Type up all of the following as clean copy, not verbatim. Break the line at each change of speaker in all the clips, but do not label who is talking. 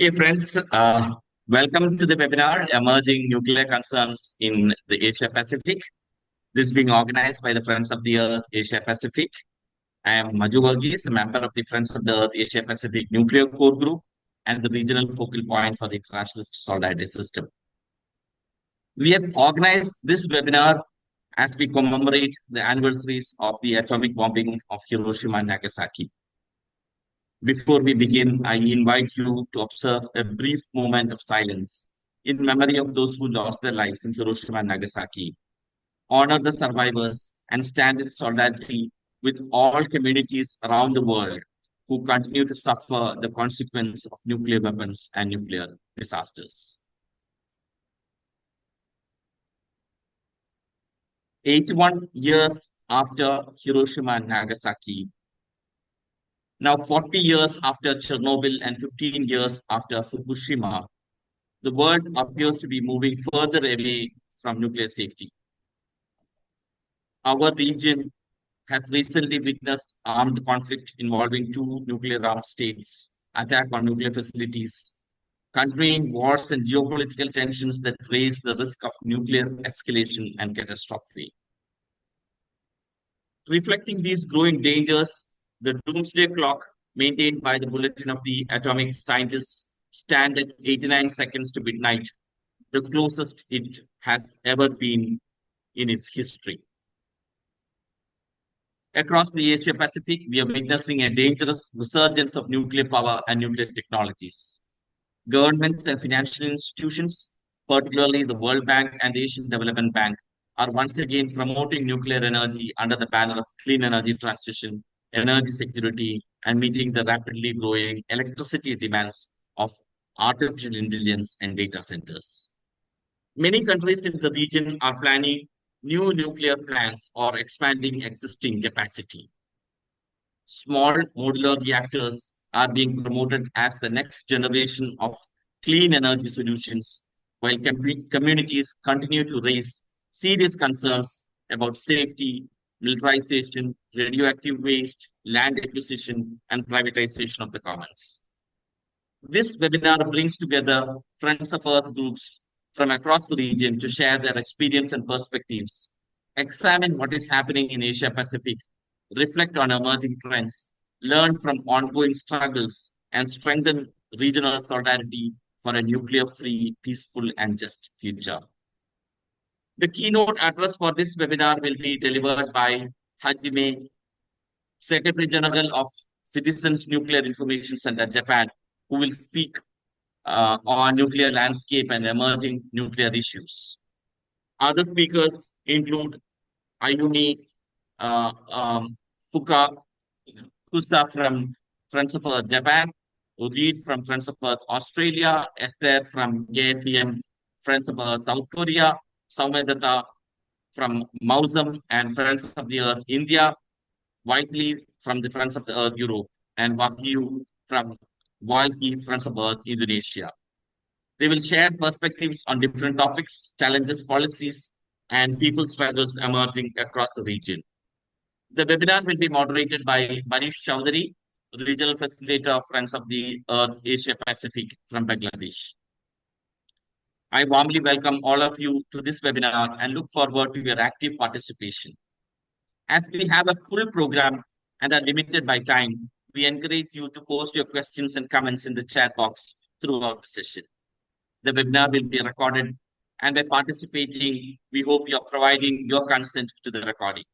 Okay, friends, welcome to the webinar Emerging Nuclear Concerns in the Asia Pacific. This is being organized by the Friends of the Earth Asia Pacific. I am Maju Varghese, a member of the Friends of the Earth Asia Pacific Nuclear Core Group and the regional focal point for the International Solidarity System. We have organized this webinar as we commemorate the anniversaries of the atomic bombing of Hiroshima and Nagasaki. Before we begin, I invite you to observe a brief moment of silence in memory of those who lost their lives in Hiroshima and Nagasaki. Honor the survivors and stand in solidarity with all communities around the world who continue to suffer the consequence of nuclear weapons and nuclear disasters. 81 years after Hiroshima and Nagasaki, now 40 years after Chernobyl and 15 years after Fukushima, the world appears to be moving further away from nuclear safety. Our region has recently witnessed armed conflict involving two nuclear-armed states, attack on nuclear facilities, continuing wars and geopolitical tensions that raise the risk of nuclear escalation and catastrophe. Reflecting these growing dangers, the doomsday clock maintained by the Bulletin of the Atomic Scientists stand at 89 seconds to midnight, the closest it has ever been in its history. Across the Asia Pacific, we are witnessing a dangerous resurgence of nuclear power and nuclear technologies. Governments and financial institutions, particularly the World Bank and the Asian Development Bank, are once again promoting nuclear energy under the banner of clean energy transition, energy security, and meeting the rapidly growing electricity demands of artificial intelligence and data centers. Many countries in the region are planning new nuclear plants or expanding existing capacity. Small modular reactors are being promoted as the next generation of clean energy solutions, while communities continue to raise serious concerns about safety, militarization, radioactive waste, land acquisition, and privatization of the commons. This webinar brings together Friends of Earth groups from across the region to share their experience and perspectives, examine what is happening in Asia Pacific, reflect on emerging trends, learn from ongoing struggles, and strengthen regional solidarity for a nuclear-free, peaceful, and just future. The keynote address for this webinar will be delivered by Hajime, Secretary General of Citizens Nuclear Information Center, Japan, who will speak on nuclear landscape and emerging nuclear issues. Other speakers include Ayumi Fukushima from Friends of Earth Japan, Udit from Friends of Earth Australia, Esther from KFEM Friends of Earth South Korea, Saumedata from Mausam and Friends of the Earth India, Whiteley from the Friends of the Earth Europe, and Wahyu from Walhi Friends of Earth Indonesia. They will share perspectives on different topics, challenges, policies, and people struggles emerging across the region. The webinar will be moderated by Manish Chowdhury, Regional Facilitator of Friends of the Earth Asia Pacific from Bangladesh. I warmly welcome all of you to this webinar and look forward to your active participation. As we have a full program and are limited by time, we encourage you to post your questions and comments in the chat box throughout the session. The webinar will be recorded, and by participating, we hope you are providing your consent to the recording.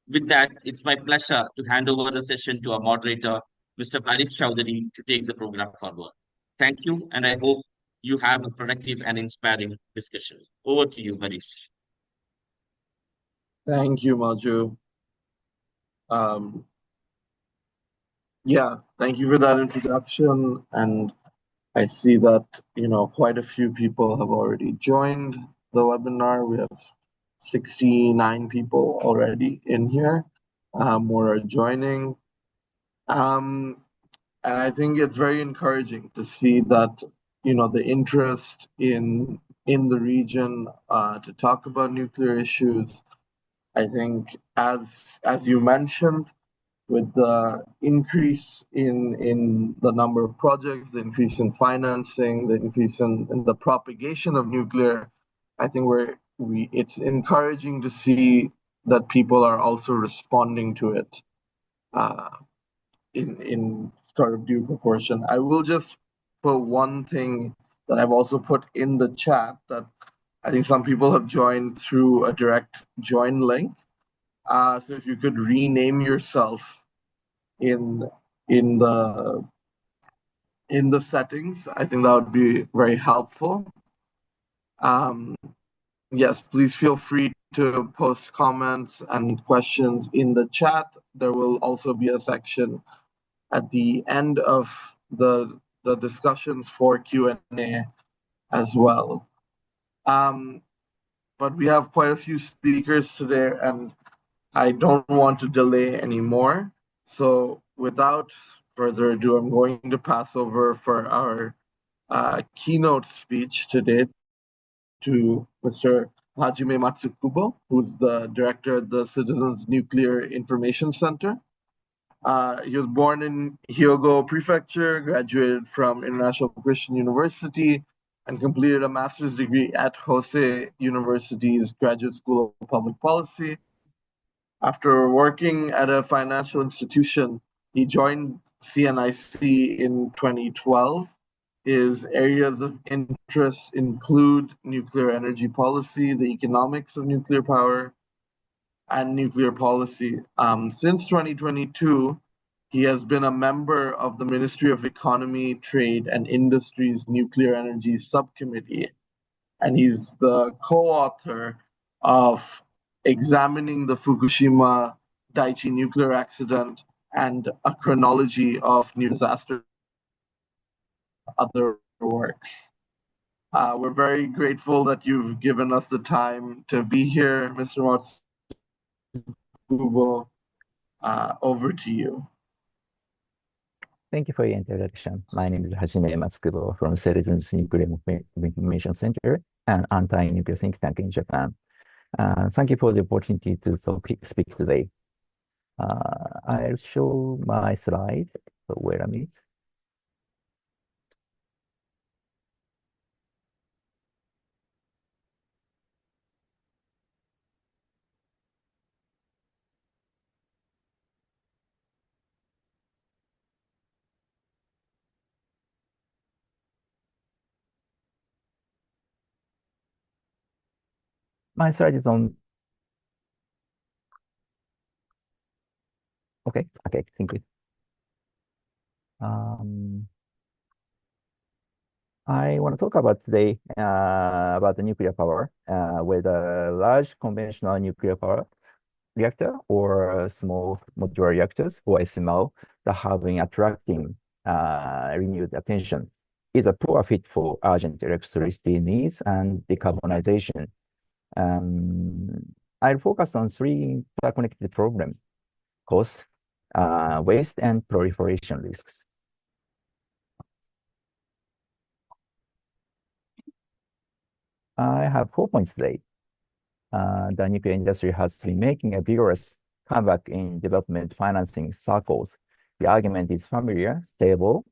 With that, it's my pleasure to hand over the session to our moderator, Mr. Manish Chowdhury, to take the program forward. Thank you, and I hope you have a productive and inspiring discussion. Over to you, Manish.
Thank you, Maju. Thank you for that introduction. And I see that, quite a few people have already joined the webinar. We have 69 people already in here. More are joining. And I think it's very encouraging to see that, the interest in the region to talk about nuclear issues. I think, as you mentioned, with the increase in the number of projects, the increase in financing, the increase in the propagation of nuclear, I think it's encouraging to see that people are also responding to it uh, in sort of due proportion. I will just put one thing that I've also put in the chat that I think some people have joined through a direct join link. So if you could rename yourself in in the in the settings, I think that would be very helpful. Um, yes, please feel free to post comments and questions in the chat. There will also be a section at the end of the discussions for Q&A as well. But we have quite a few speakers today, and I don't want to delay anymore. So without further ado, I'm going to pass over for our keynote speech today to Mr. Hajime Matsukubo, who's the director of the Citizens Nuclear Information Center. He was born in Hyogo Prefecture, graduated from International Christian University, and completed a master's degree at Hosei University's Graduate School of Public Policy. After working at a financial institution, he joined CNIC in 2012. His areas of interest include nuclear energy policy, the economics of nuclear power, and nuclear policy. Since 2022, he has been a member of the Ministry of Economy, Trade, and Industry's Nuclear Energy Subcommittee, and he's the co-author of Examining the Fukushima Daiichi nuclear accident and a chronology of new disasters, other works. We're very grateful that you've given us the time to be here, Mr. Matsukubo. Over to you.
Thank you for your introduction. My name is Hajime Matsukubo from Citizens Nuclear Information Center, an anti-nuclear think tank in Japan. Thank you for the opportunity to speak today. I'll show my slide. So wait a minute. My slide is on. Okay, thank you. I want to talk about today about the nuclear power with a large conventional nuclear power reactor or small modular reactors or SMR that have been attracting renewed attention. Is a poor fit for urgent electricity needs and decarbonization. I'll focus on three interconnected problems: cost, waste, and proliferation risks. I have 4 points today. The nuclear industry has been making a vigorous comeback in development financing circles. The argument is familiar, stable,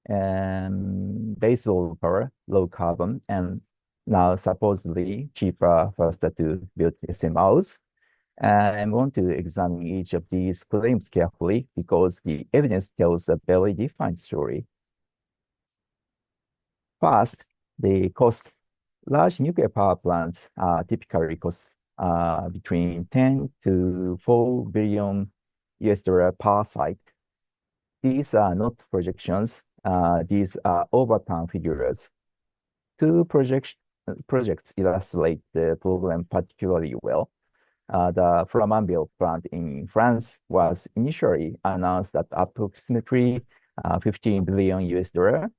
and baseload power, low carbon, and now supposedly cheaper, faster to build SMRs. I want to examine each of these claims carefully because the evidence tells a very different story. First, the cost. Large nuclear power plants typically cost between 10 to 4 billion US dollar per site. These are not projections. These are overtime figures. Two projects illustrate the problem particularly well. The Flamanville plant in France was initially announced at approximately 15 billion US dollar.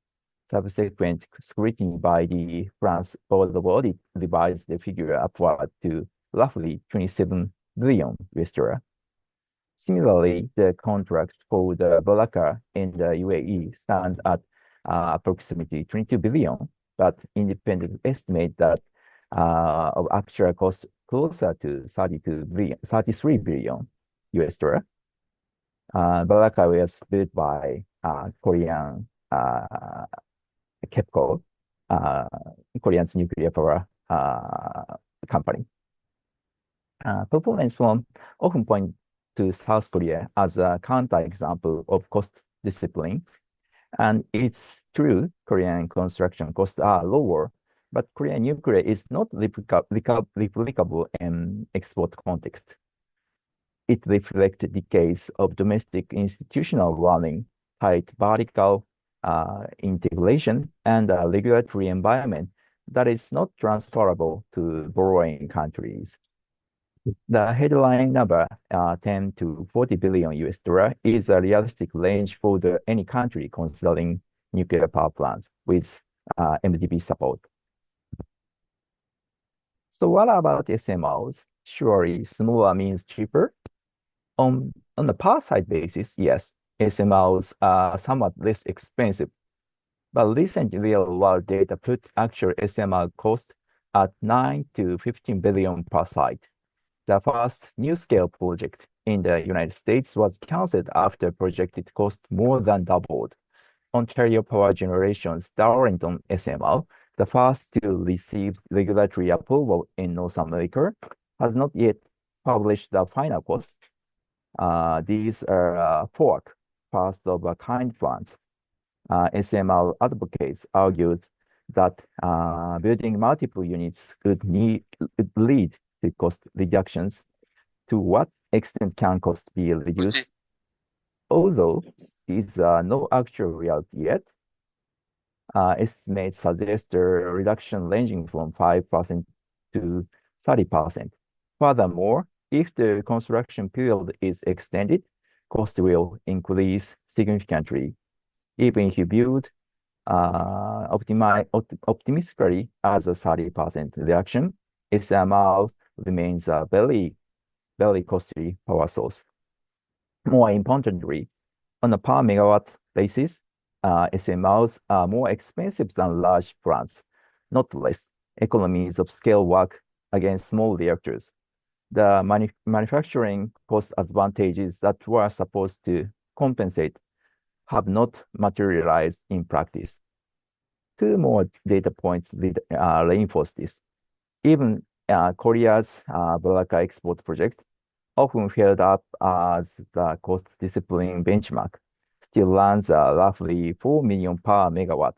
Subsequent scrutiny by the France Board of Audit revised the figure upward to roughly 27 billion US dollar. Similarly, the contract for the Baraka in the UAE stands at approximately 22 billion, but independent estimate that of actual cost closer to 33 billion US dollar. Baraka was built by Korean KEPCO, Korean's nuclear power company. Proponents often point to South Korea as a counterexample of cost discipline. And it's true, Korean construction costs are lower, but Korean nuclear is not replicable in export context. It reflects decades of domestic institutional running, tight vertical integration, and a regulatory environment that is not transferable to borrowing countries. The headline number, 10 to 40 billion US dollar, is a realistic range for any country considering nuclear power plants with MDB support. So what about SMRs? Surely smaller means cheaper. On the power side basis, yes, SMRs are somewhat less expensive, but recent real-world data put actual SMR cost at 9 to 15 billion per site. The first new-scale project in the United States was cancelled after projected cost more than doubled. Ontario Power Generation's Darlington SMR, the first to receive regulatory approval in North America, has not yet published the final cost. These are fork, first-of-a-kind plants. SMR advocates argued that building multiple units would lead to cost reductions. To what extent can cost be reduced? Although these are no actual reality yet, estimates suggest a reduction ranging from 5% to 30%. Furthermore, if the construction period is extended, cost will increase significantly. Even if you build optimistically as a 30% reduction, SMR remains a very, very costly power source. More importantly, on a per megawatt basis, SMRs are more expensive than large plants, not less. Economies of scale work against small reactors. The manufacturing cost advantages that were supposed to compensate have not materialized in practice. Two more data points reinforce this. Even Korea's Baraka export project, often held up as the cost discipline benchmark, still runs roughly 4 million per megawatt.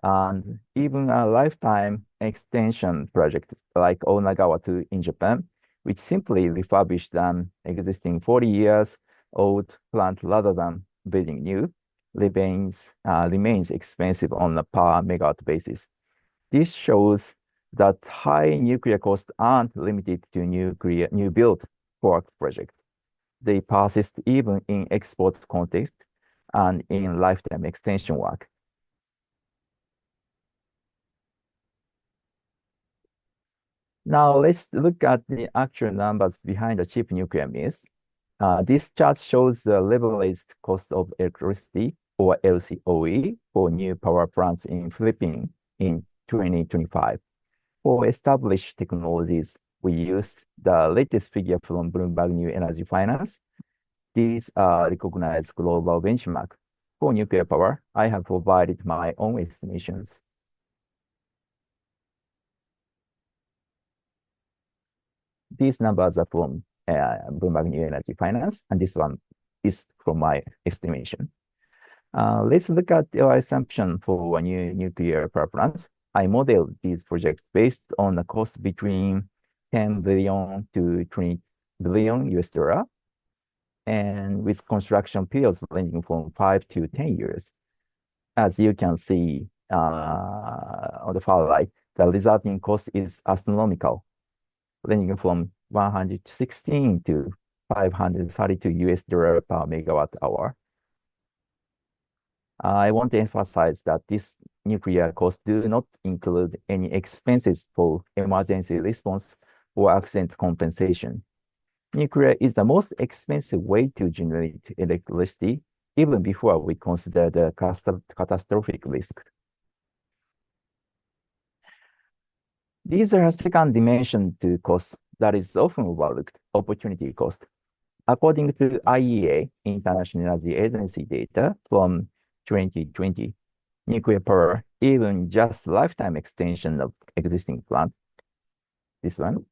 And even a lifetime extension project like Onagawa 2 in Japan, which simply refurbished an existing 40 years old plant rather than building new, remains expensive on a per megawatt basis. This shows that high nuclear costs aren't limited to new build work projects. They persist even in export context and in lifetime extension work. Now let's look at the actual numbers behind the cheap nuclear myth. This chart shows the levelized cost of electricity, or LCOE, for new power plants in Philippines in 2025. For established technologies, we use the latest figure from Bloomberg New Energy Finance. These are recognized global benchmark. For nuclear power, I have provided my own estimations. These numbers are from Bloomberg New Energy Finance, and this one is from my estimation. Let's look at our assumption for new nuclear power plants. I modeled these projects based on a cost between 10 billion to 20 billion US dollar, and with construction periods ranging from 5 to 10 years. As you can see on the far right, the resulting cost is astronomical, ranging from 116 to 532 US dollar per megawatt hour. I want to emphasize that these nuclear costs do not include any expenses for emergency response or accident compensation. Nuclear is the most expensive way to generate electricity, even before we consider the catastrophic risk. These are a second dimension to cost that is often overlooked, opportunity cost. According to IEA, International Energy Agency data from 2020, nuclear power, even just lifetime extension of existing plant, this one,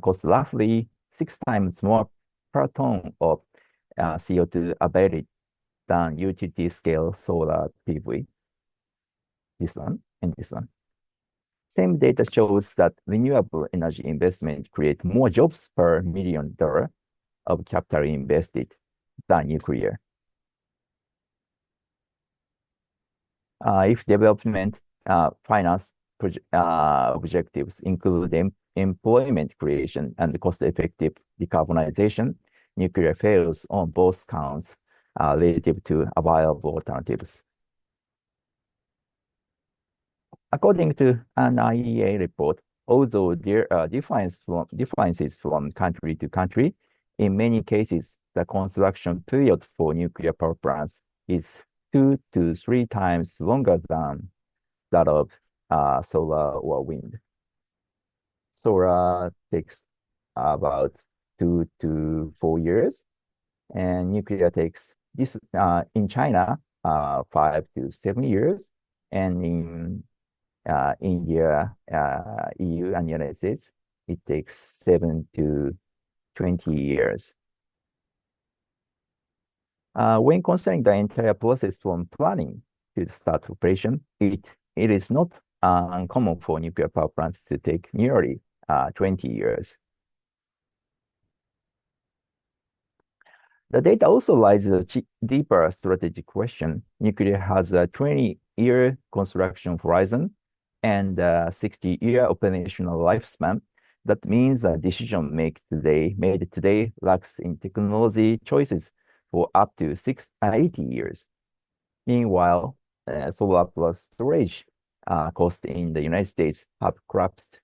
costs roughly 6 times more per ton of CO2 abated than utility scale solar PV, this one and this one. Same data shows that renewable energy investment create more jobs per $1 million of capital invested than nuclear. If development finance objectives include employment creation and cost-effective decarbonization, nuclear fails on both counts relative to available alternatives. According to an IEA report, although there are differences from country to country, in many cases, the construction period for nuclear power plants is 2 to 3 times longer than that of solar or wind. Solar takes about 2 to 4 years, and nuclear takes this in China 5 to 7 years, and in India, EU, and United States, it takes 7 to 20 years. When considering the entire process from planning to start operation, it is not uncommon for nuclear power plants to take nearly 20 years. The data also raises a deeper strategic question. Nuclear has a 20-year construction horizon and a 60-year operational lifespan. That means a decision made today lacks in technology choices for up to 80 years. Meanwhile, solar plus storage costs in the United States have collapsed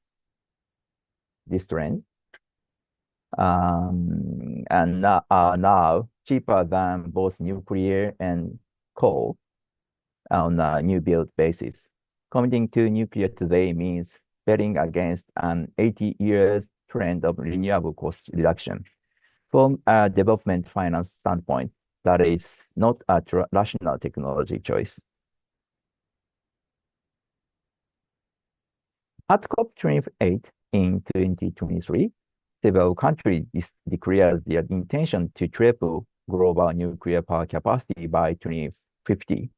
this trend, and are now cheaper than both nuclear and coal on a new build basis. Committing to nuclear today means betting against an 80 years trend of renewable cost reduction. From a development finance standpoint, that is not a rational technology choice. At COP28 in 2023, several countries declared their intention to triple global nuclear power capacity by 2050.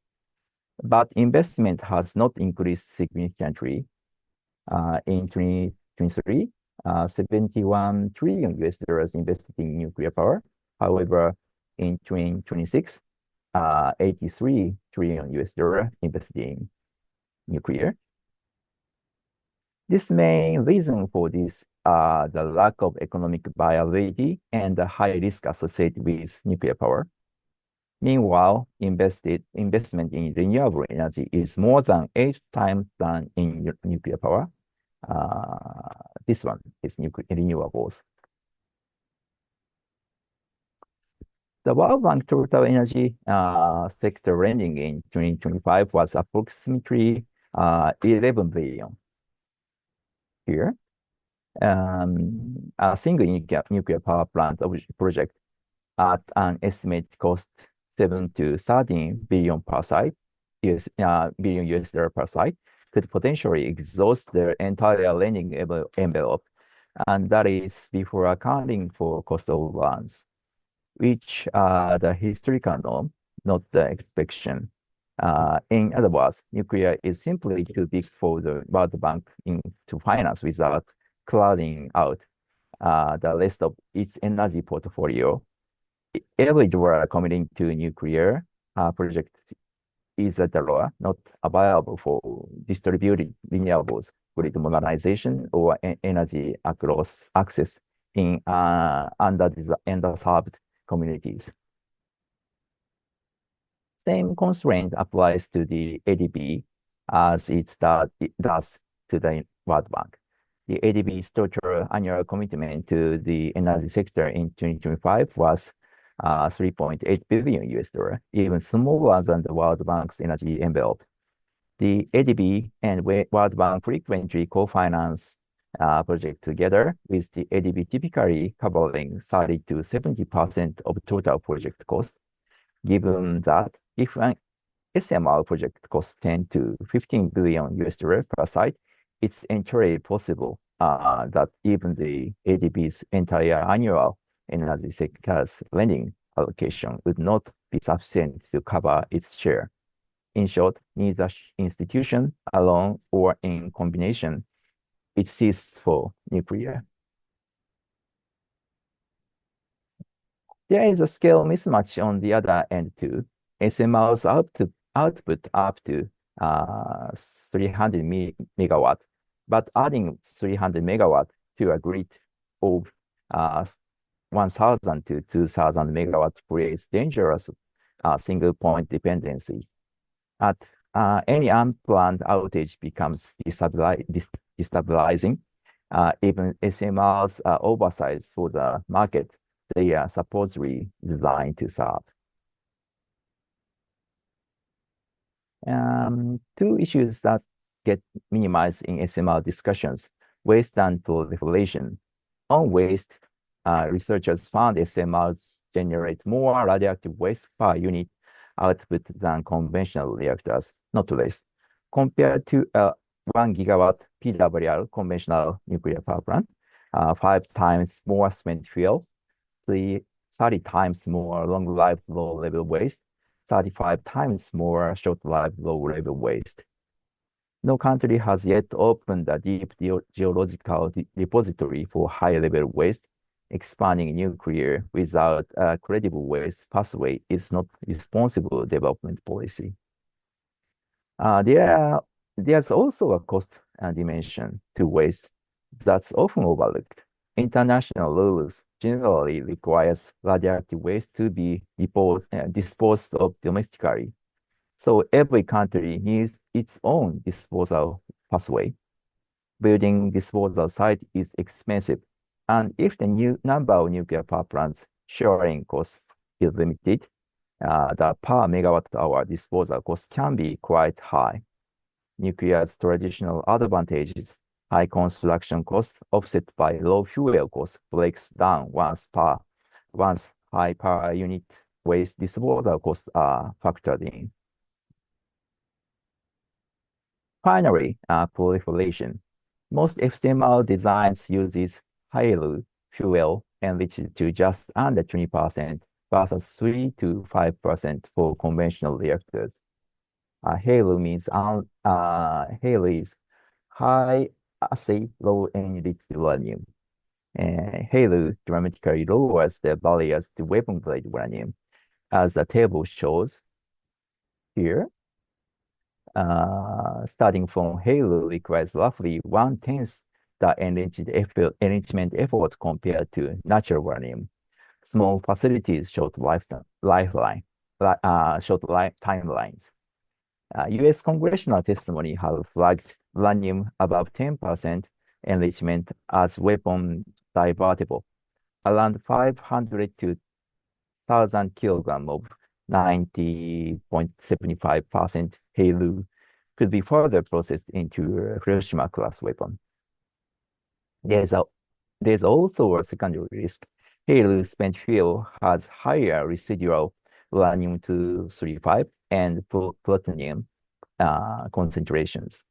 But investment has not increased significantly. In 2023, $71 trillion invested in nuclear power. However, in 2026, $83 trillion invested in nuclear. This main reason for this the lack of economic viability and the high risk associated with nuclear power. Meanwhile, investment in renewable energy is more than 8 times than in nuclear power. This one is renewables. The World Bank total energy sector lending in 2025 was approximately 11 billion. Here, a single nuclear power plant project at an estimated cost 7 to 13 billion per site, billion US dollar per site, could potentially exhaust their entire lending envelope, and that is before accounting for cost overruns, which are the historical norm, not the expectation. In other words, nuclear is simply too big for the World Bank to finance without crowding out the rest of its energy portfolio. Every dollar committing to nuclear project is a dollar not available for distributed renewables, grid modernization, or energy across access in underserved communities. Same constraint applies to the ADB as it does to the World Bank. The ADB's total annual commitment to the energy sector in 2025 was 3.8 billion US dollar, even smaller than the World Bank's energy envelope. The ADB and World Bank frequently co-finance project together, with the ADB typically covering 30 to 70% of total project cost. Given that if an SMR project costs 10 to 15 billion US dollar per site, it's entirely possible that even the ADB's entire annual energy sector's lending allocation would not be sufficient to cover its share. In short, neither institution alone or in combination exists for nuclear. There is a scale mismatch on the other end too. SMR's output up to 300 megawatt, but adding 300 megawatt to a grid of 1,000 to 2,000 megawatt creates dangerous single point dependency. At any unplanned outage becomes destabilizing. Even SMRs are oversized for the market they are supposedly designed to serve. Two issues that get minimized in SMR discussions: waste and proliferation. On waste, researchers found SMRs generate more radioactive waste per unit output than conventional reactors, not less. Compared to a 1 gigawatt PWR conventional nuclear power plant, 5 times more spent fuel, 30 times more long-lived low-level waste, 35 times more short-lived low-level waste. No country has yet opened a deep geological repository for high-level waste. Expanding nuclear without a credible waste pathway is not responsible development policy. There's also a cost dimension to waste that's often overlooked. International rules generally requires radioactive waste to be disposed of domestically. So every country needs its own disposal pathway. Building disposal site is expensive, and if the new number of nuclear power plants sharing cost is limited, the per megawatt hour disposal cost can be quite high. Nuclear's traditional advantages, high construction costs offset by low fuel costs, breaks down once high per unit waste disposal costs are factored in. Finally, proliferation. Most SMR designs uses HALEU fuel enriched to just under 20% versus 3 to 5% for conventional reactors. HALEU means HALEU is high assay low enriched uranium. HALEU dramatically lowers the barriers to weapon-grade uranium, as the table shows here. Starting from HALEU requires roughly 1/10 the enrichment effort compared to natural uranium. Small facilities, short timelines. U.S. congressional testimony have flagged uranium above 10% enrichment as weapon divertible. Around 500 to 1,000 kilograms of 90.75% HALEU could be further processed into a Hiroshima class weapon. There's also a secondary risk. HALEU spent fuel has higher residual uranium-235 and plutonium concentrations,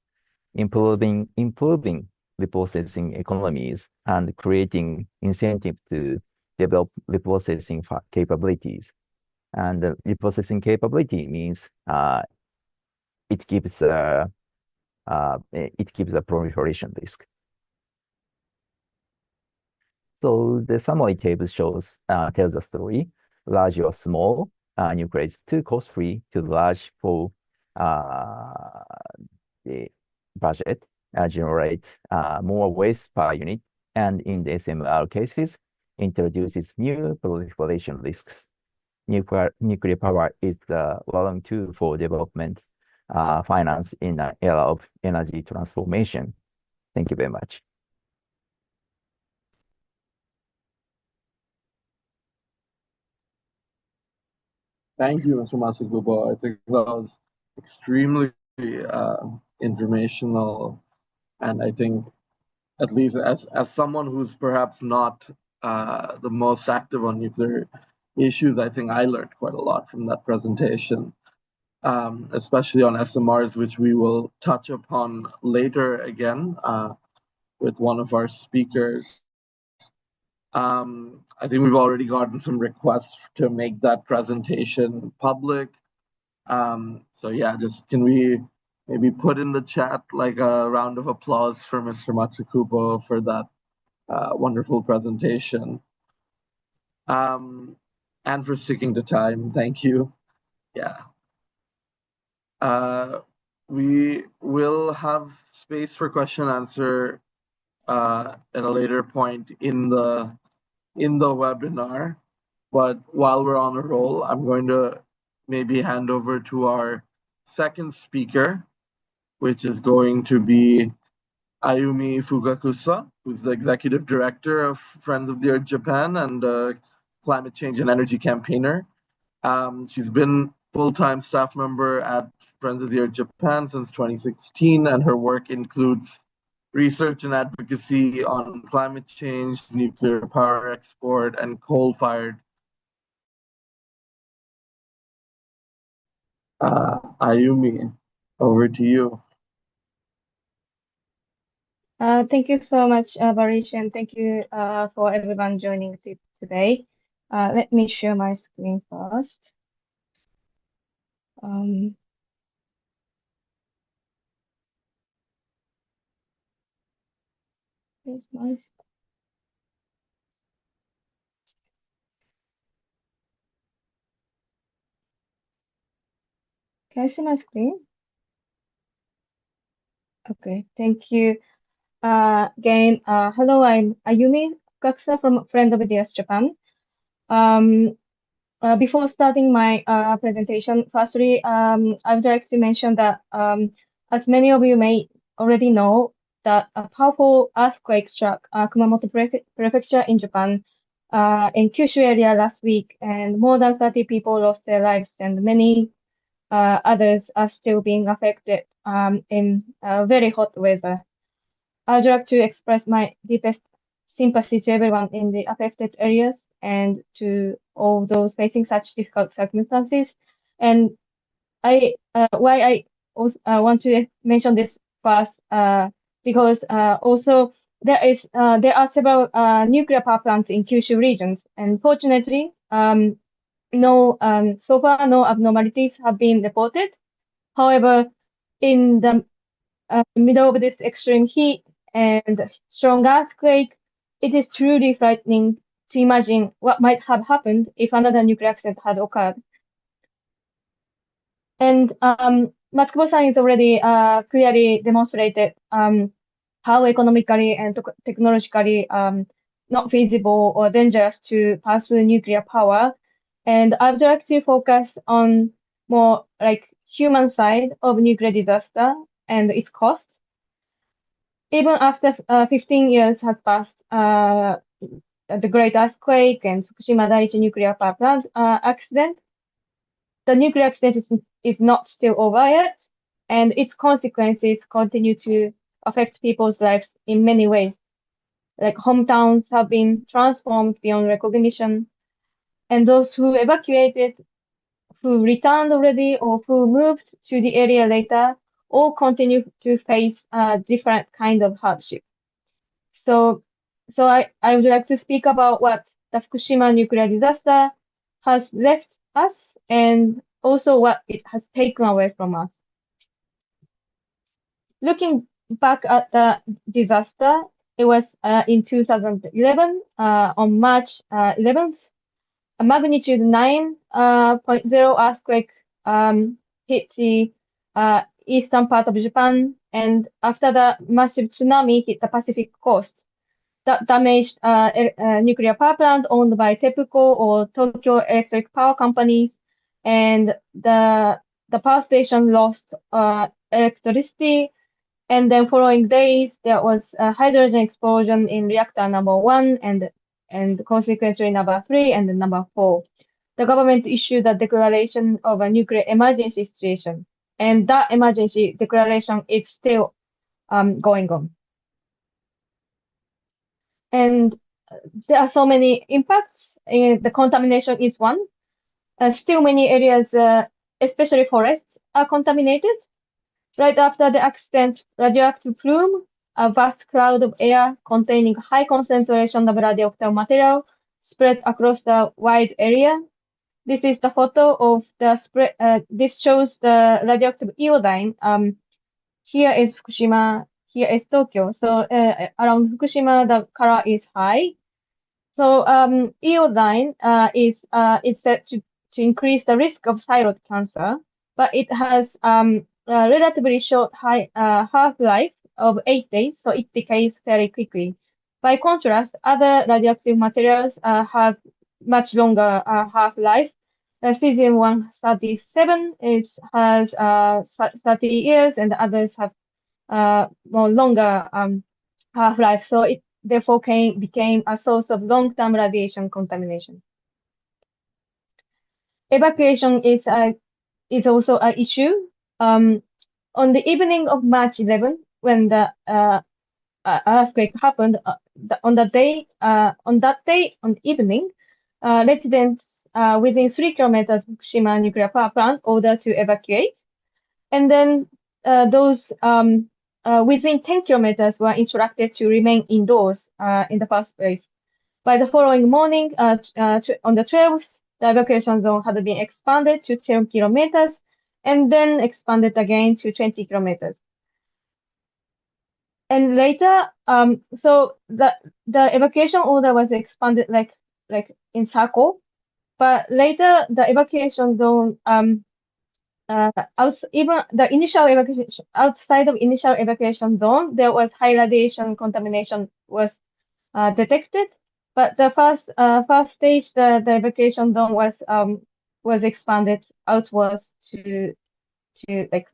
improving reprocessing economies and creating incentive to develop reprocessing capabilities. And the reprocessing capability means it gives a proliferation risk. So the summary table tells a story. Large or small, nuclear is too costly to large for the budget, generate more waste per unit, and in the SMR cases, introduces new proliferation risks. Nuclear power is the relevant tool for development finance in an era of energy transformation. Thank you very much.
Thank you, Mr. Masukubo. I think that was extremely informational, and I think at least as someone who's perhaps not the most active on nuclear issues, I think I learned quite a lot from that presentation, especially on SMRs, which we will touch upon later again with one of our speakers. I think we've already gotten some requests to make that presentation public. So yeah, just can we maybe put in the chat like a round of applause for Mr. Matsukupo for that wonderful presentation. And for sticking to time, thank you. Yeah. We will have space for question and answer at a later point in the webinar. But while we're on a roll, I'm going to maybe hand over to our second speaker, which is going to be Ayumi Fukakusa, who's the executive director of Friends of the Earth Japan and a climate change and energy campaigner. She's been full-time staff member at Friends of the Earth Japan since 2016, and her work includes research and advocacy on climate change, nuclear power export, and coal-fired. Ayumi, over to you.
Thank you so much, Barish, and thank you for everyone joining today. Let me share my screen first. Here's my. Can I see my screen? Okay, thank you. Again, hello, I'm Ayumi Fukakusa from Friend of the Earth Japan. Before starting my presentation, firstly, I would like to mention that, as many of you may already know, that a powerful earthquake struck Kumamoto Prefecture in Japan in Kyushu area last week, and more than 30 people lost their lives, and many others are still being affected in very hot weather. I would like to express my deepest sympathy to everyone in the affected areas and to all those facing such difficult circumstances. And why I also want to mention this first, because also there are several nuclear power plants in Kyushu regions, and fortunately, so far no abnormalities have been reported. However, in the middle of this extreme heat and strong earthquake, it is truly frightening to imagine what might have happened if another nuclear accident had occurred. And Matsukubo-san is already clearly demonstrated how economically and technologically not feasible or dangerous to pursue nuclear power. And I'd like to focus on more like human side of nuclear disaster and its costs. Even after 15 years has passed, the Great Earthquake and Fukushima Daiichi nuclear power plant accident, the nuclear accident is not still over yet, and its consequences continue to affect people's lives in many ways. Like hometowns have been transformed beyond recognition, and those who evacuated, who returned already, or who moved to the area later, all continue to face a different kind of hardship. So I would like to speak about what the Fukushima nuclear disaster has left us and also what it has taken away from us. Looking back at the disaster, it was in 2011, on March 11th, a magnitude 9.0 earthquake hit the eastern part of Japan, and after the massive tsunami hit the Pacific coast, that damaged nuclear power plants owned by TEPCO or Tokyo Electric Power Companies, and the power station lost electricity. And then following days, there was a hydrogen explosion in reactor number 1 and consequently number 3 and number 4. The government issued a declaration of a nuclear emergency situation, and that emergency declaration is still going on. And there are so many impacts. The contamination is one. Still many areas, especially forests, are contaminated. Right after the accident, radioactive plume, a vast cloud of air containing high concentration of radioactive material, spread across the wide area. This is the photo of the spread. This shows the radioactive iodine. Here is Fukushima. Here is Tokyo. So around Fukushima, the color is high. So iodine is said to increase the risk of thyroid cancer, but it has a relatively short half-life of 8 days, so it decays very quickly. By contrast, other radioactive materials have much longer half-life. The cesium-137 has 30 years, and others have more longer half-life. So it therefore became a source of long-term radiation contamination. Evacuation is also an issue. On the evening of March 11, when the earthquake happened, on that day, on the evening, residents within 3 kilometers of Fukushima nuclear power plant ordered to evacuate, and then those within 10 kilometers were instructed to remain indoors in the first place. By the following morning, on the 12th, the evacuation zone had been expanded to 10 kilometers and then expanded again to 20 kilometers. And later, so the evacuation order was expanded like in circle, but later the evacuation zone even the initial evacuation outside of initial evacuation zone, there was high radiation contamination was detected. But the first stage, the evacuation zone was expanded outwards to like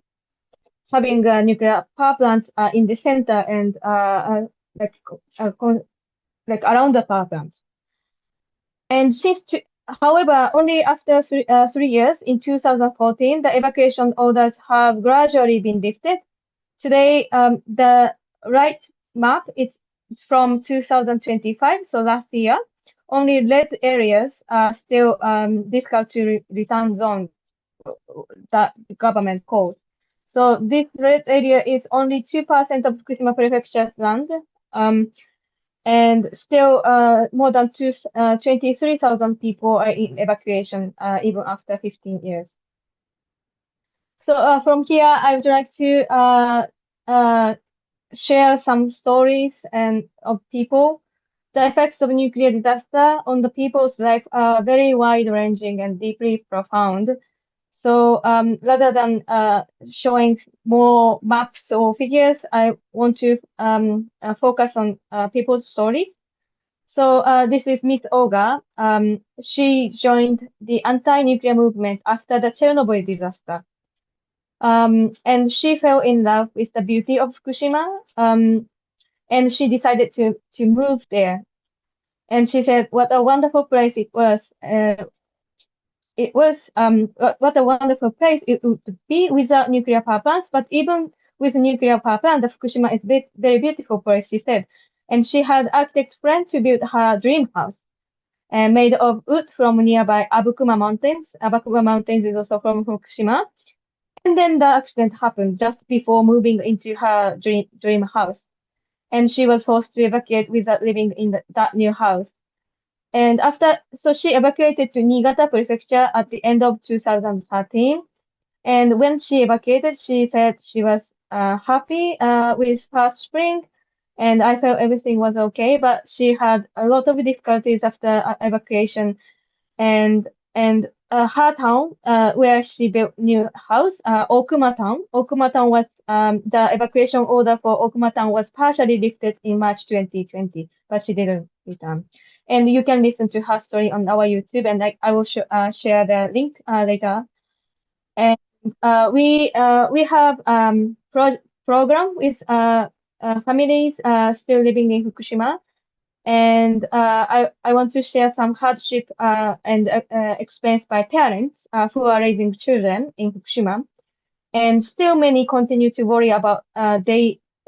having a nuclear power plant in the center and like around the power plants. And however, only after 3 years, in 2014, the evacuation orders have gradually been lifted. Today, the right map is from 2025, so last year. Only red areas are still difficult to return zone that the government calls. So this red area is only 2% of Fukushima Prefecture's land. And still more than 23,000 people are in evacuation even after 15 years. So from here, I would like to share some stories of people. The effects of nuclear disaster on the people's life are very wide-ranging and deeply profound. So rather than showing more maps or figures, I want to focus on people's story. So this is Miss Oga. She joined the anti-nuclear movement after the Chernobyl disaster. And she fell in love with the beauty of Fukushima. And she decided to move there. And she said, what a wonderful place it was. What a wonderful place it would be without nuclear power plants. But even with nuclear power plant, the Fukushima is very beautiful place, she said. And she had architect friend to build her dream house, made of wood from nearby Abukuma Mountains. Abukuma Mountains is also from Fukushima. And then the accident happened just before moving into her dream house. And she was forced to evacuate without living in that new house. And so she evacuated to Niigata Prefecture at the end of 2013. And when she evacuated, she said she was happy with past spring, and I felt everything was okay. But she had a lot of difficulties after evacuation, and her town where she built new house, Okuma Town. Okuma Town was the evacuation order for Okuma Town was partially lifted in March 2020, but she didn't return. And you can listen to her story on our YouTube, and I will share the link later. And we have program with families still living in Fukushima, and I want to share some hardship and experienced by parents who are raising children in Fukushima, and still many continue to worry about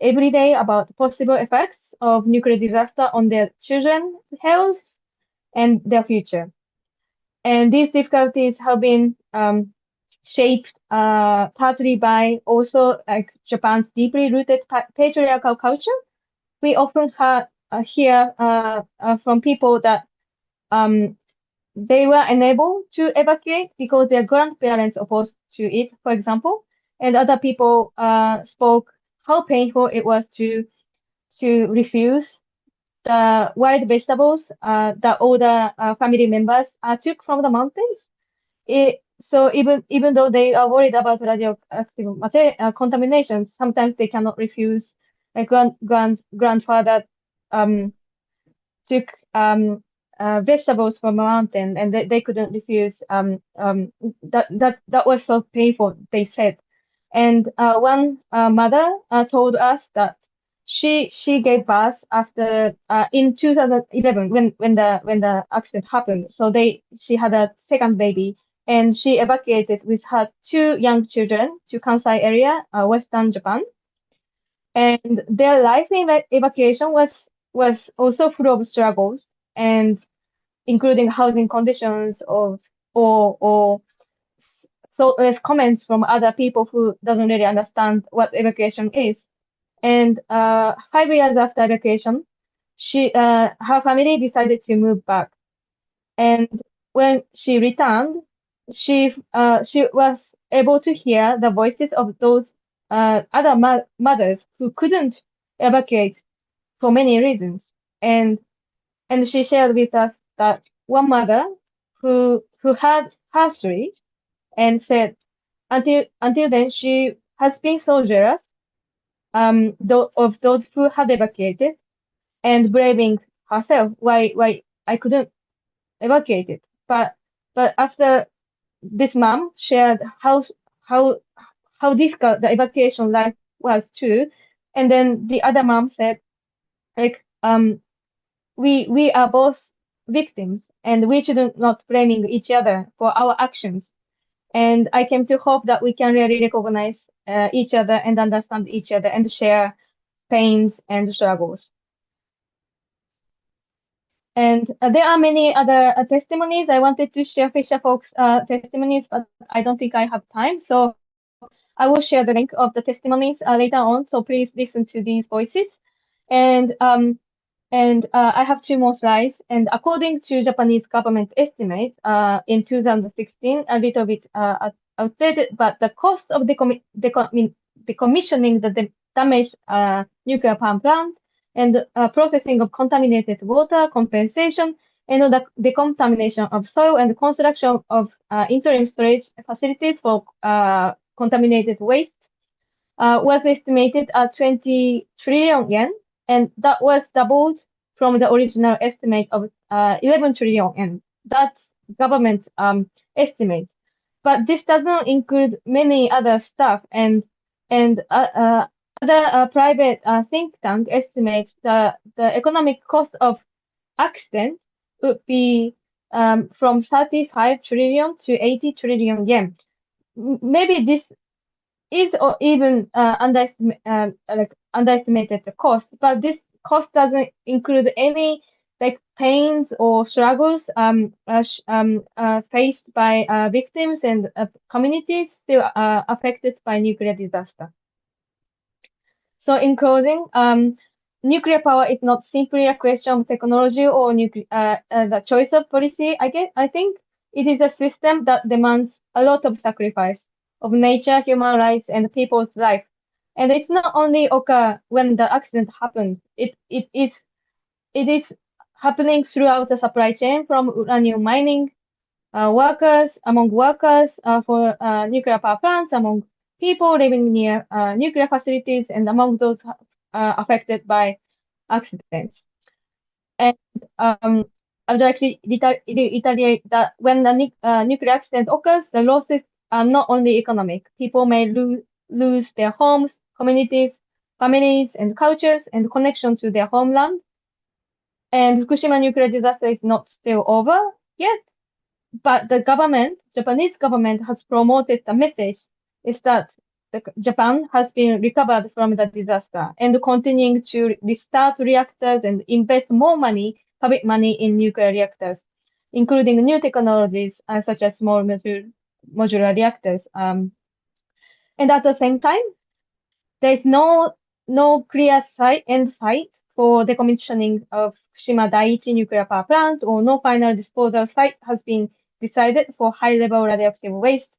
every day about possible effects of nuclear disaster on their children's health and their future. And these difficulties have been shaped partly by also like Japan's deeply rooted patriarchal culture. We often hear from people that they were unable to evacuate because their grandparents opposed to it, for example. And other people spoke how painful it was to refuse the wild vegetables that all the family members took from the mountains. So even though they are worried about radioactive contamination, sometimes they cannot refuse. Like grandfather took vegetables from a mountain, and they couldn't refuse. That was so painful, they said. And one mother told us that she gave birth after in 2011 when the accident happened. So she had a second baby, and she evacuated with her two young children to Kansai area, Western Japan. And their life in evacuation was also full of struggles, and including housing conditions or thoughtless comments from other people who doesn't really understand what evacuation is. And 5 years after evacuation, her family decided to move back. And when she returned, she was able to hear the voices of those other mothers who couldn't evacuate for many reasons. And she shared with us that one mother who had her story and said until then she has been so jealous of those who had evacuated and blaming herself why I couldn't evacuate it. But after this mom shared how difficult the evacuation life was too, and then the other mom said like we are both victims and we should not blaming each other for our actions. And I came to hope that we can really recognize each other and understand each other and share pains and struggles. And there are many other testimonies. I wanted to share Fisher Folks' testimonies, but I don't think I have time. So I will share the link of the testimonies later on. So please listen to these voices. And I have two more slides. And according to Japanese government estimates in 2016, a little bit outdated, but the cost of decommissioning the damaged nuclear power plant and processing of contaminated water, compensation, and the decontamination of soil and construction of interim storage facilities for contaminated waste was estimated at 20 trillion yen, and that was doubled from the original estimate of 11 trillion yen. That's government estimate. But this doesn't include many other stuff, and other private think tank estimates the economic cost of accident would be from 35 trillion to 80 trillion yen. Maybe this is or even underestimated the cost, but this cost doesn't include any like pains or struggles faced by victims and communities still affected by nuclear disaster. So in closing, nuclear power is not simply a question of technology or the choice of policy. I think it is a system that demands a lot of sacrifice of nature, human rights, and people's life. And it's not only occur when the accident happens. It is happening throughout the supply chain from uranium mining among workers for nuclear power plants, among people living near nuclear facilities, and among those affected by accidents. And I'd like to reiterate that when the nuclear accident occurs, the losses are not only economic. People may lose their homes, communities, families, and cultures, and connection to their homeland. And Fukushima nuclear disaster is not still over yet, but the Japanese government has promoted the message is that Japan has been recovered from the disaster and continuing to restart reactors and invest more money, public money in nuclear reactors, including new technologies such as small modular reactors. And at the same time, there is no clear end sight for decommissioning of Fukushima Daiichi nuclear power plant, or no final disposal site has been decided for high-level radioactive waste.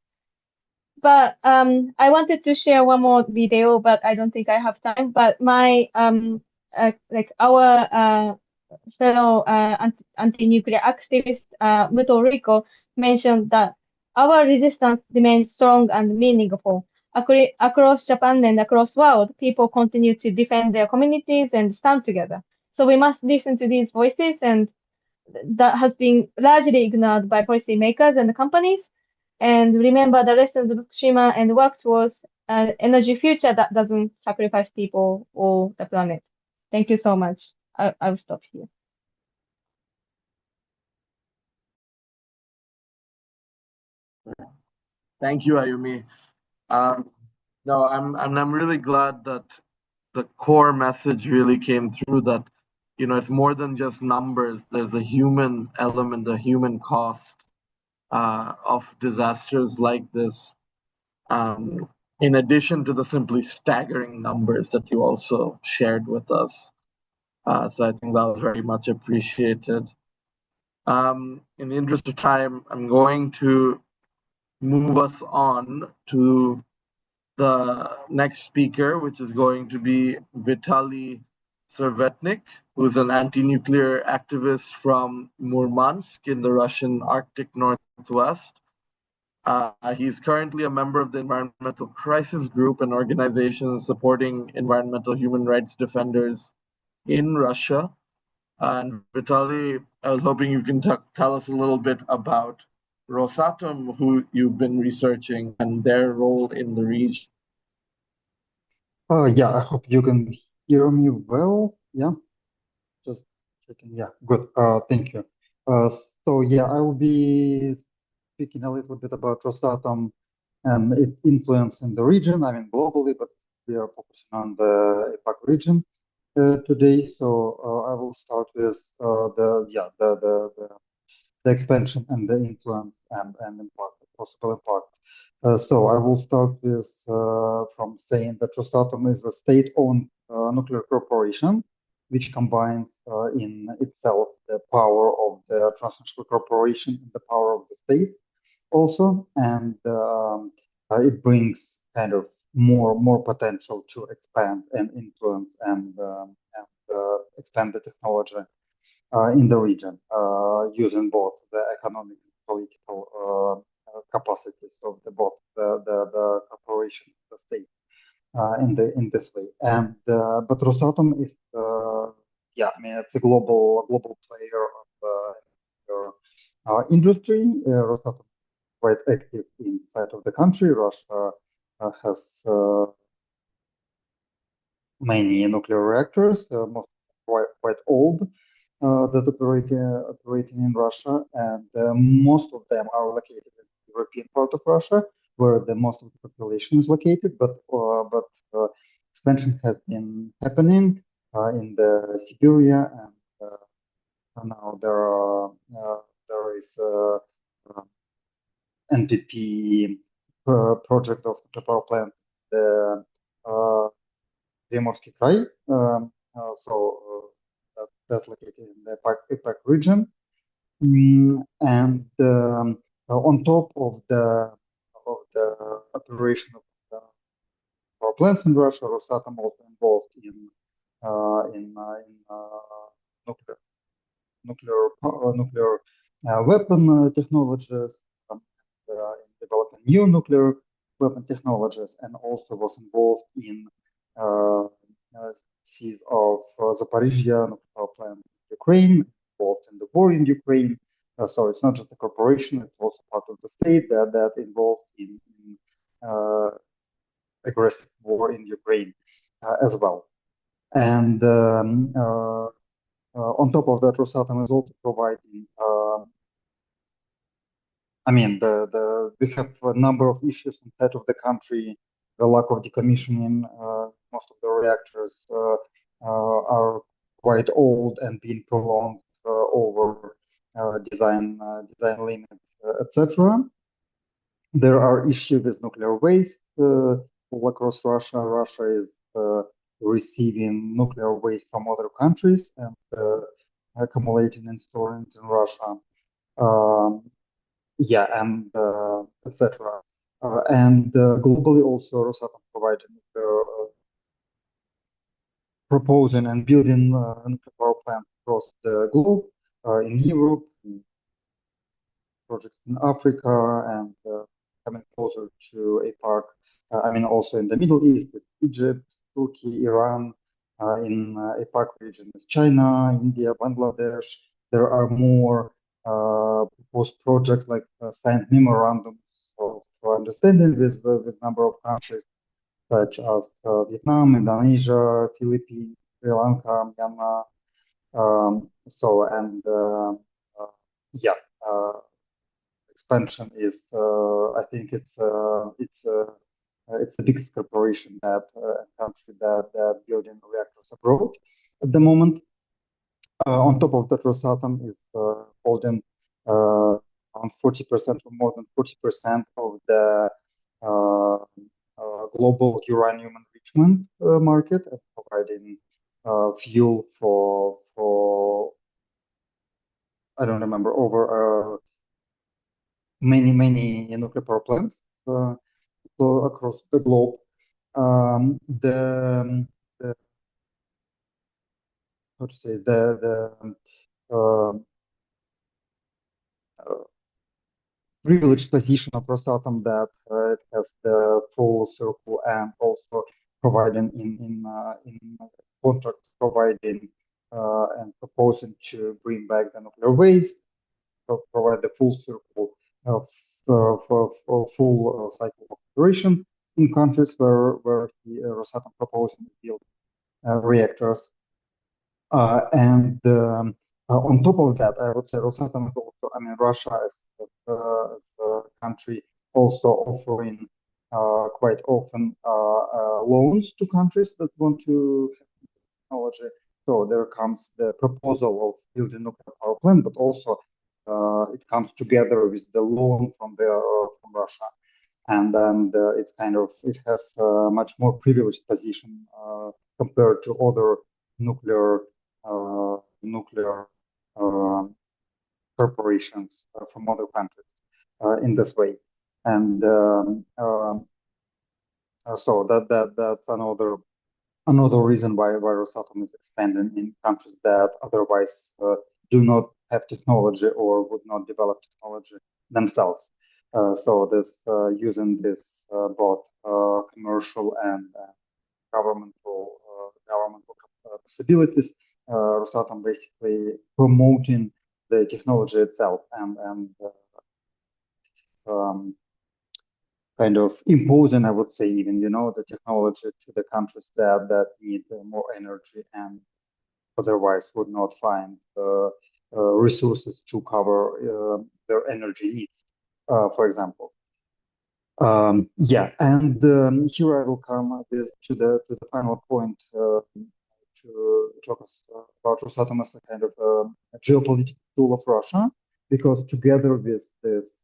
But I wanted to share one more video, but I don't think I have time. But my like our fellow anti-nuclear activist Muto Rico mentioned that our resistance remains strong and meaningful. Across Japan and across world, people continue to defend their communities and stand together. So we must listen to these voices, and that has been largely ignored by policymakers and companies. And remember the lessons of Fukushima and work towards an energy future that doesn't sacrifice people or the planet. Thank you so much. I'll stop here.
Thank you, Ayumi. No, I'm really glad that the core message really came through, that it's more than just numbers. There's a human element, a human cost of disasters like this, in addition to the simply staggering numbers that you also shared with us. So I think that was very much appreciated. In the interest of time, I'm going to move us on to the next speaker, which is going to be Vitaly Servetnik, who's an anti-nuclear activist from Murmansk in the Russian Arctic Northwest. He's currently a member of the Environmental Crisis Group, an organization supporting environmental human rights defenders in Russia. And Vitaly, I was hoping you can tell us a little bit about Rosatom, who you've been researching, and their role in the region.
Yeah, I hope you can hear me well. Yeah, just checking. Yeah, good. Thank you. So yeah, I will be speaking a little bit about Rosatom and its influence in the region. I mean, globally, but we are focusing on the APAC region today. So I will start with the expansion and the influence and impact, possible impact. So I will start with from saying that Rosatom is a state-owned nuclear corporation, which combines in itself the power of the transnational corporation and the power of the state also, and it brings kind of more potential to expand and influence and expand the technology in the region, using both the economic and political capacities of both the corporation and the state in this way. And but Rosatom is I mean, it's a global player of industry. Rosatom is quite active inside of the country. Russia has many nuclear reactors, most quite old, that operating in Russia, and most of them are located in the European part of Russia, where the most of the population is located. But expansion has been happening in the Siberia, and now there is NPP project of the power plant, the Primorsky Krai. So that's located in the APAC region. And on top of the operation of the power plants in Russia, Rosatom also involved in nuclear weapon technologies, in developing new nuclear weapon technologies, and also was involved in seas of Zaporizhia nuclear power plant in Ukraine, involved in the war in Ukraine. So it's not just a corporation; it's also part of the state that involved in aggressive war in Ukraine as well. And on top of that, Rosatom is also providing. I mean, we have a number of issues inside of the country the lack of decommissioning. Most of the reactors are quite old and being prolonged over design limits, etc. There are issues with nuclear waste across Russia. Russia is receiving nuclear waste from other countries and accumulating and storing it in Russia. Yeah, and etc. And globally, also Rosatom providing proposing and building nuclear power plants across the globe, in Europe, in projects in Africa, and coming closer to APAC. I mean, also in the Middle East, with Egypt, Turkey, Iran. In APAC region is China, India, Bangladesh. There are more proposed projects like signed memorandums of understanding with number of countries such as Vietnam, Indonesia, Philippines, Sri Lanka, Myanmar. Yeah, expansion is, I think it's the biggest corporation that country that building reactors abroad at the moment. On top of that, Rosatom is holding around 40% or more than 40% of the global uranium enrichment market, and providing fuel for I don't remember, over many nuclear power plants across the globe. The how to say the privileged position of Rosatom that it has the full circle, and also providing in contracts, providing and proposing to bring back the nuclear waste, provide the full circle of for full cycle of operation in countries where Rosatom proposing to build reactors. And on top of that, I would say Rosatom is also, I mean, Russia as a country also offering quite often loans to countries that want to have technology. So there comes the proposal of building nuclear power plant, but also it comes together with the loan from Russia, and it's kind of, it has a much more privileged position compared to other nuclear corporations from other countries in this way. And so that's another reason why Rosatom is expanding in countries that otherwise do not have technology or would not develop technology themselves. So this using this both commercial and governmental possibilities, Rosatom basically promoting the technology itself, and kind of imposing, I would say, even, the technology to the countries that need more energy and otherwise would not find resources to cover their energy needs, for example. Yeah, and here I will come to the final point to talk about Rosatom as a kind of a geopolitical tool of Russia, because together with this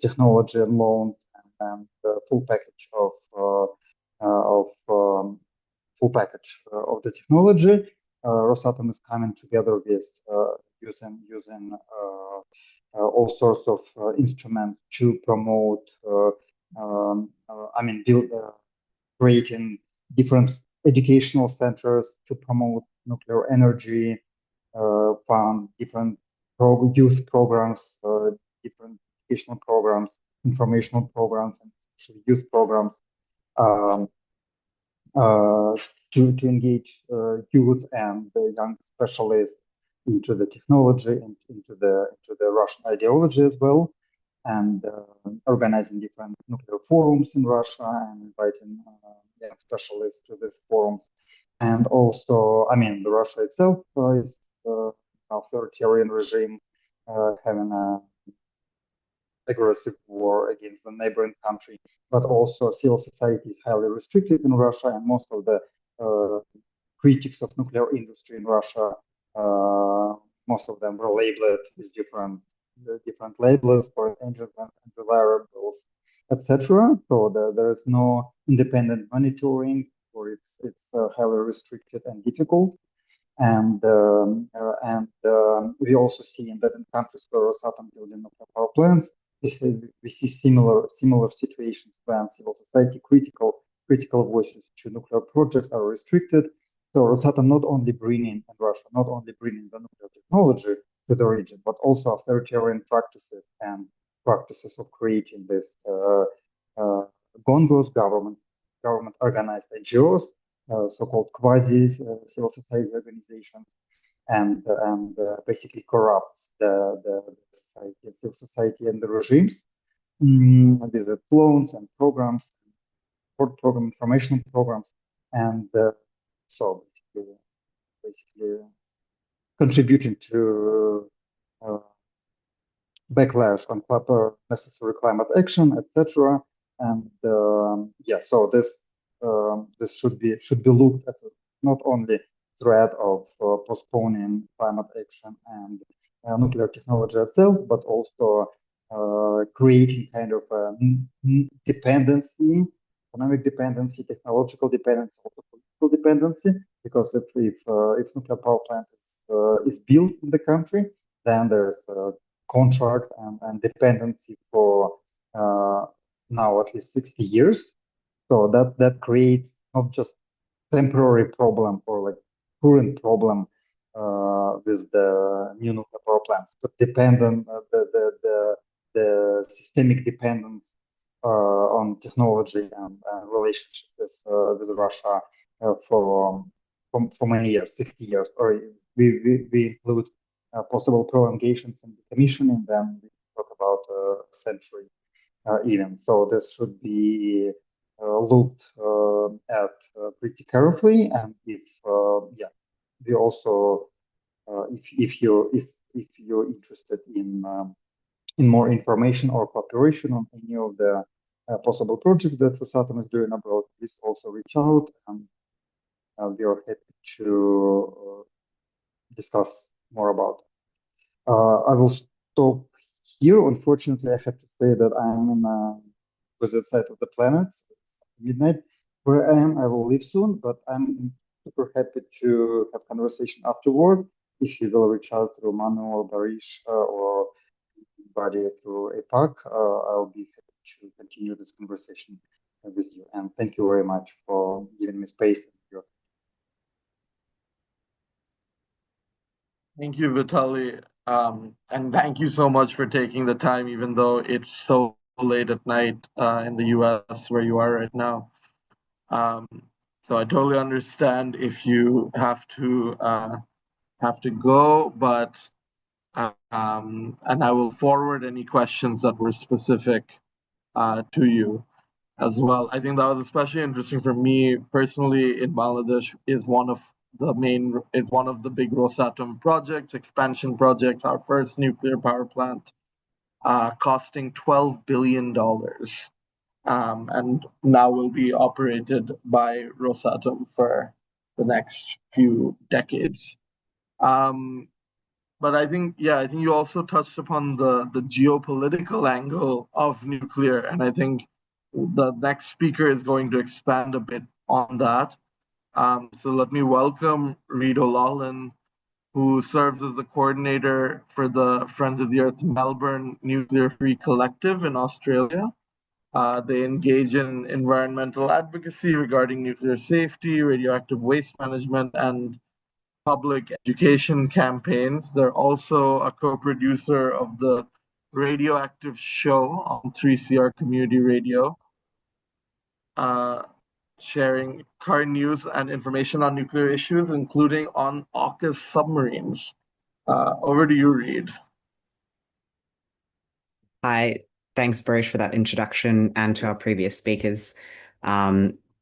technology and loans and full package of the technology, Rosatom is coming together with using all sorts of instruments to promote. I mean, creating different educational centers to promote nuclear energy, fund different youth programs, different educational programs, informational programs, and youth programs, to engage youth and young specialists into the technology and into the Russian ideology as well, and organizing different nuclear forums in Russia and inviting young specialists to these forums. And also, I mean, Russia itself is an authoritarian regime, having aggressive war against the neighboring country, but also civil society is highly restricted in Russia, and most of the critics of nuclear industry in Russia, most of them were labeled with different labels for engines and reliables, etc. So there is no independent monitoring, or it's highly restricted and difficult. And we also see that in countries where Rosatom building nuclear power plants, we see similar situations when civil society critical voices to nuclear projects are restricted. So Rosatom not only bringing in Russia, not only bringing the nuclear technology to the region, but also authoritarian practices and practices of creating this gongos, government organized NGOs, so-called quasi civil society organizations, and basically corrupts the society, civil society, and the regimes with loans and programs, support program, information programs, and so basically contributing to backlash on necessary climate action, etc. And yeah, so this should be looked at not only threat of postponing climate action and nuclear technology itself, but also creating kind of dependency, economic dependency, technological dependency, also political dependency. Because if nuclear power plant is built in the country, then there's contract and dependency for now at least 60 years. So that creates not just temporary problem or like current problem with the new nuclear power plants, but the systemic dependence on technology and relationship with Russia for many years, 60 years, or we include possible prolongations and decommissioning, then we talk about a century even. So this should be looked at pretty carefully. And if yeah, we also if you're interested in more information or cooperation on any of the possible projects that Rosatom is doing abroad, please also reach out, and we are happy to discuss more about it. I will stop here. Unfortunately, I have to say that I'm in a opposite side of the planet. It's midnight where I am. I will leave soon, but I'm super happy to have conversation afterward. If you will reach out through Manu or Barish or anybody through APAC, I'll be happy to continue this conversation with you. And thank you very much for giving me space.
Thank you, Vitaly. And thank you so much for taking the time, even though it's so late at night in the US where you are right now. So I totally understand if you have to go, but and I will forward any questions that were specific to you as well. I think that was especially interesting for me personally. In Bangladesh is one of the big Rosatom projects, expansion projects, our first nuclear power plant, costing $12 billion, and now will be operated by Rosatom for the next few decades. But I think you also touched upon the geopolitical angle of nuclear, and I think the next speaker is going to expand a bit on that. So let me welcome Reid O'Loughlin, who serves as the coordinator for the Friends of the Earth Melbourne Nuclear Free Collective in Australia. They engage in environmental advocacy regarding nuclear safety, radioactive waste management, and public education campaigns. They're also a co-producer of the Radioactive show on 3CR Community Radio, sharing current news and information on nuclear issues, including on AUKUS submarines. Over to you, Reid.
Hi, thanks, Barish, for that introduction, and to our previous speakers.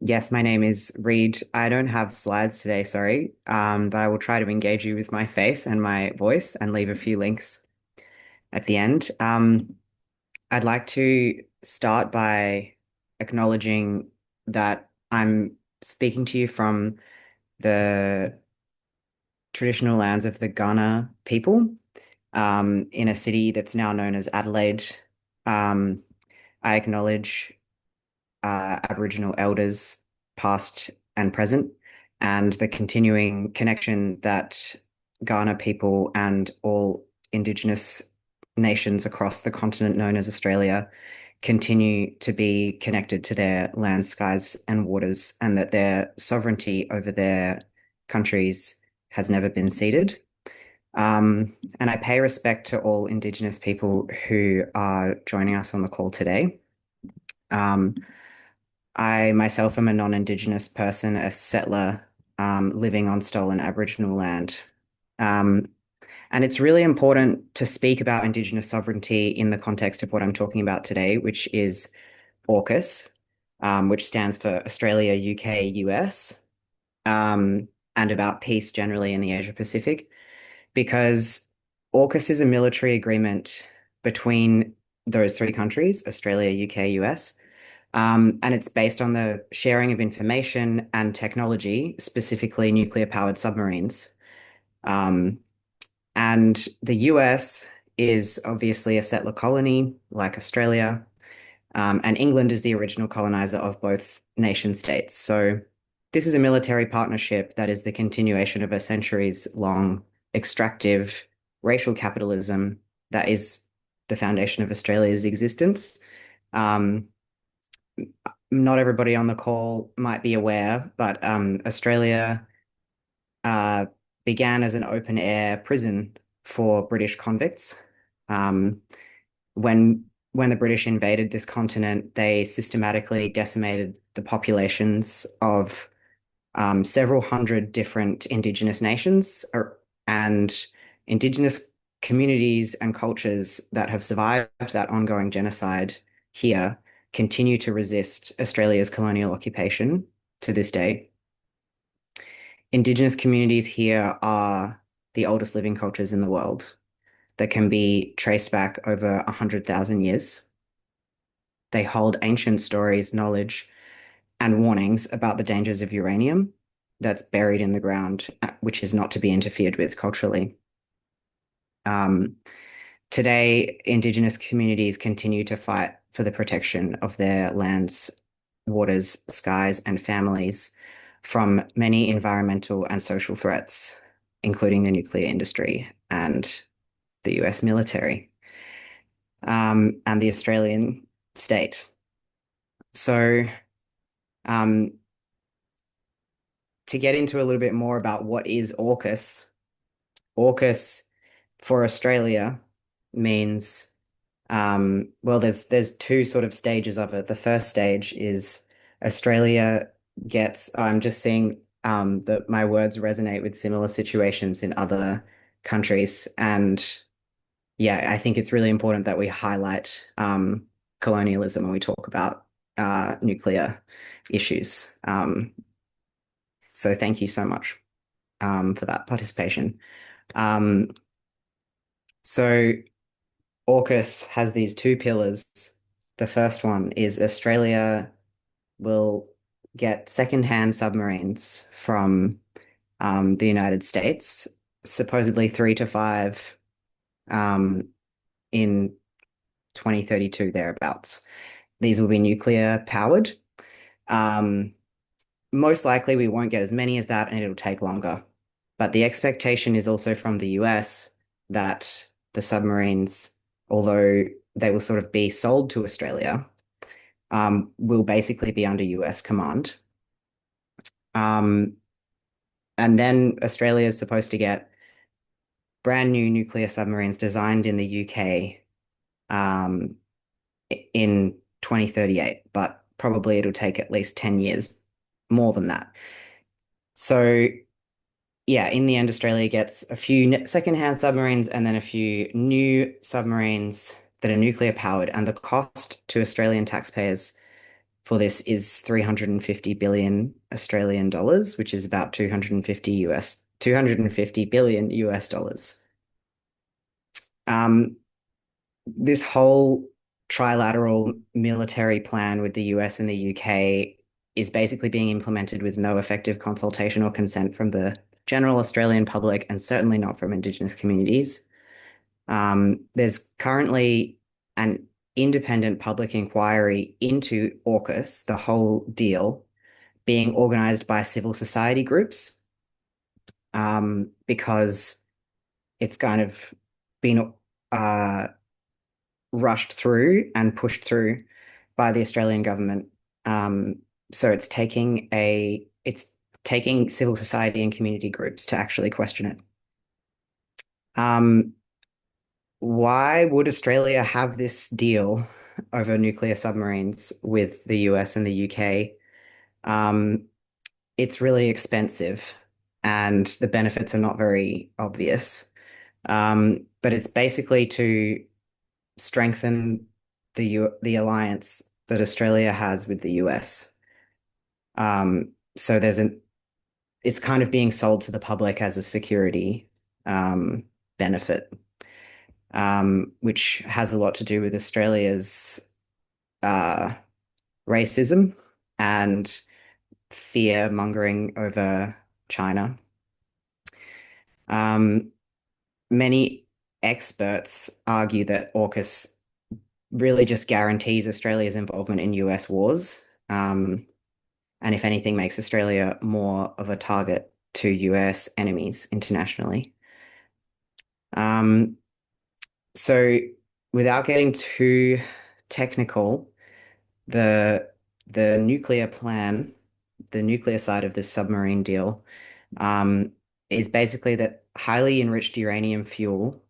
Yes, my name is Reid. I don't have slides today, sorry, but I will try to engage you with my face and my voice and leave a few links at the end. I I'd like to start by acknowledging that I'm speaking to you from the traditional lands of the Kaurna people, in a city that's now known as Adelaide. I acknowledge Aboriginal elders, past and present, and the continuing connection that Kaurna people and all Indigenous nations across the continent known as Australia continue to be connected to their land, skies, and waters, and that their sovereignty over their countries has never been ceded. And I pay respect to all Indigenous people who are joining us on the call today. I myself am a non-Indigenous person, a settler, living on stolen Aboriginal land. And it's really important to speak about Indigenous sovereignty in the context of what I'm talking about today, which is AUKUS, which stands for Australia, UK, US, and about peace generally in the Asia Pacific, because AUKUS is a military agreement between those three countries, Australia, UK, US, and it's based on the sharing of information and technology, specifically nuclear-powered submarines. And the US is obviously a settler colony like Australia, and England is the original colonizer of both nation states. So this is a military partnership that is the continuation of a centuries-long extractive racial capitalism that is the foundation of Australia's existence. Not everybody on the call might be aware, but Australia began as an open-air prison for British convicts. When the British invaded this continent, they systematically decimated the populations of several hundred different Indigenous nations and Indigenous communities and cultures that have survived that ongoing genocide here continue to resist Australia's colonial occupation to this day. Indigenous communities here are the oldest living cultures in the world that can be traced back over 100,000 years. They hold ancient stories, knowledge, and warnings about the dangers of uranium that's buried in the ground, which is not to be interfered with culturally. Today, Indigenous communities continue to fight for the protection of their lands, waters, skies, and families from many environmental and social threats, including the nuclear industry and the US military, and the Australian state. So, to get into a little bit more about what is AUKUS, AUKUS for Australia means, well, there's two sort of stages of it. The first stage is Australia gets, I'm just seeing that my words resonate with similar situations in other countries. And yeah, I think it's really important that we highlight colonialism when we talk about nuclear issues. So thank you so much for that participation. So AUKUS has these two pillars. The first one is Australia will get secondhand submarines from the United States, supposedly 3 to 5 in 2032 thereabouts. These will be nuclear powered. Most likely we won't get as many as that and it'll take longer. But the expectation is also from the US that the submarines, although they will sort of be sold to Australia, will basically be under US command. And then Australia is supposed to get brand new nuclear submarines designed in the UK in 2038, but probably it'll take at least 10 years more than that. So yeah, in the end, Australia gets a few secondhand submarines and then a few new submarines that are nuclear powered. And the cost to Australian taxpayers for this is 350 billion Australian dollars, which is about 250 billion US dollars. This whole trilateral military plan with the US and the UK is basically being implemented with no effective consultation or consent from the general Australian public, and certainly not from Indigenous communities. There's currently an independent public inquiry into AUKUS, the whole deal, being organized by civil society groups, because it's kind of been rushed through and pushed through by the Australian government. So it's taking civil society and community groups to actually question it. Why would Australia have this deal over nuclear submarines with the US and the UK? It's really expensive and the benefits are not very obvious. But it's basically to strengthen the alliance that Australia has with the US. So it's kind of being sold to the public as a security benefit, which has a lot to do with Australia's racism and fear mongering over China. Many experts argue that AUKUS really just guarantees Australia's involvement in US wars, and if anything, makes Australia more of a target to US enemies internationally. So without getting too technical, the nuclear plan, the nuclear side of this submarine deal, is basically that highly enriched uranium fuel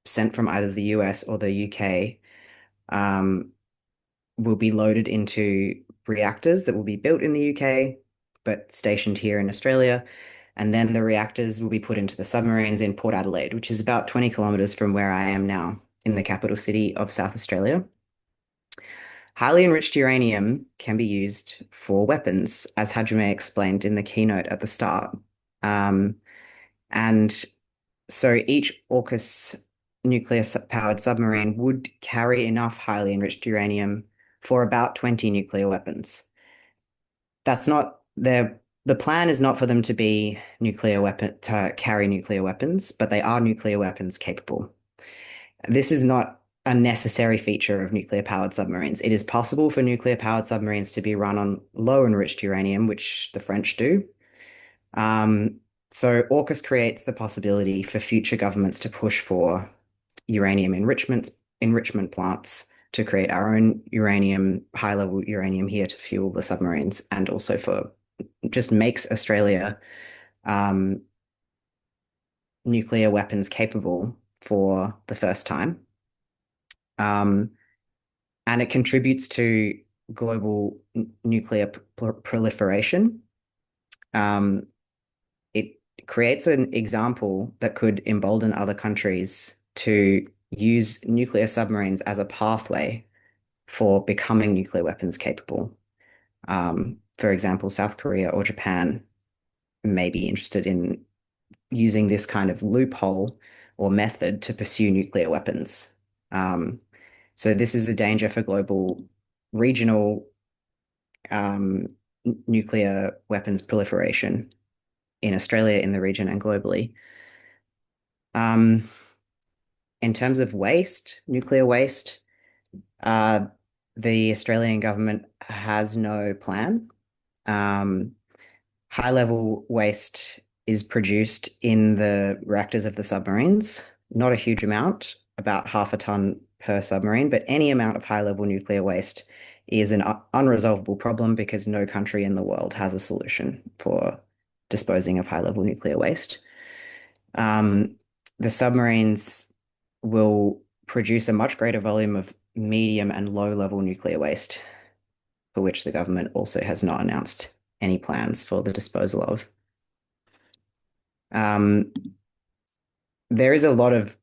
sent from either the US or the UK will be loaded into reactors that will be built in the UK but stationed here in Australia. And then the reactors will be put into the submarines in Port Adelaide, which is about 20 kilometers from where I am now in the capital city of South Australia. Highly enriched uranium can be used for weapons, as Hajime explained in the keynote at the start. And so each AUKUS nuclear-powered submarine would carry enough highly enriched uranium for about 20 nuclear weapons. That's not the plan is not for them to be to carry nuclear weapons, but they are nuclear weapons capable. This is not a necessary feature of nuclear-powered submarines. It is possible for nuclear-powered submarines to be run on low-enriched uranium, which the French do. So AUKUS creates the possibility for future governments to push for uranium enrichment plants to create our own high-level uranium here to fuel the submarines, and also just makes Australia nuclear weapons capable for the first time. And it contributes to global nuclear proliferation. It creates an example that could embolden other countries to use nuclear submarines as a pathway for becoming nuclear weapons capable. For example, South Korea or Japan may be interested in using this kind of loophole or method to pursue nuclear weapons. So this is a danger for global regional nuclear weapons proliferation in Australia, in the region, and globally. In terms of waste, nuclear waste, the Australian government has no plan. High-level waste is produced in the reactors of the submarines, not a huge amount, about 0.5 ton per submarine, but any amount of high-level nuclear waste is an unresolvable problem because no country in the world has a solution for disposing of high-level nuclear waste. The submarines will produce a much greater volume of medium and low-level nuclear waste, for which the government also has not announced any plans for the disposal of. There is a lot of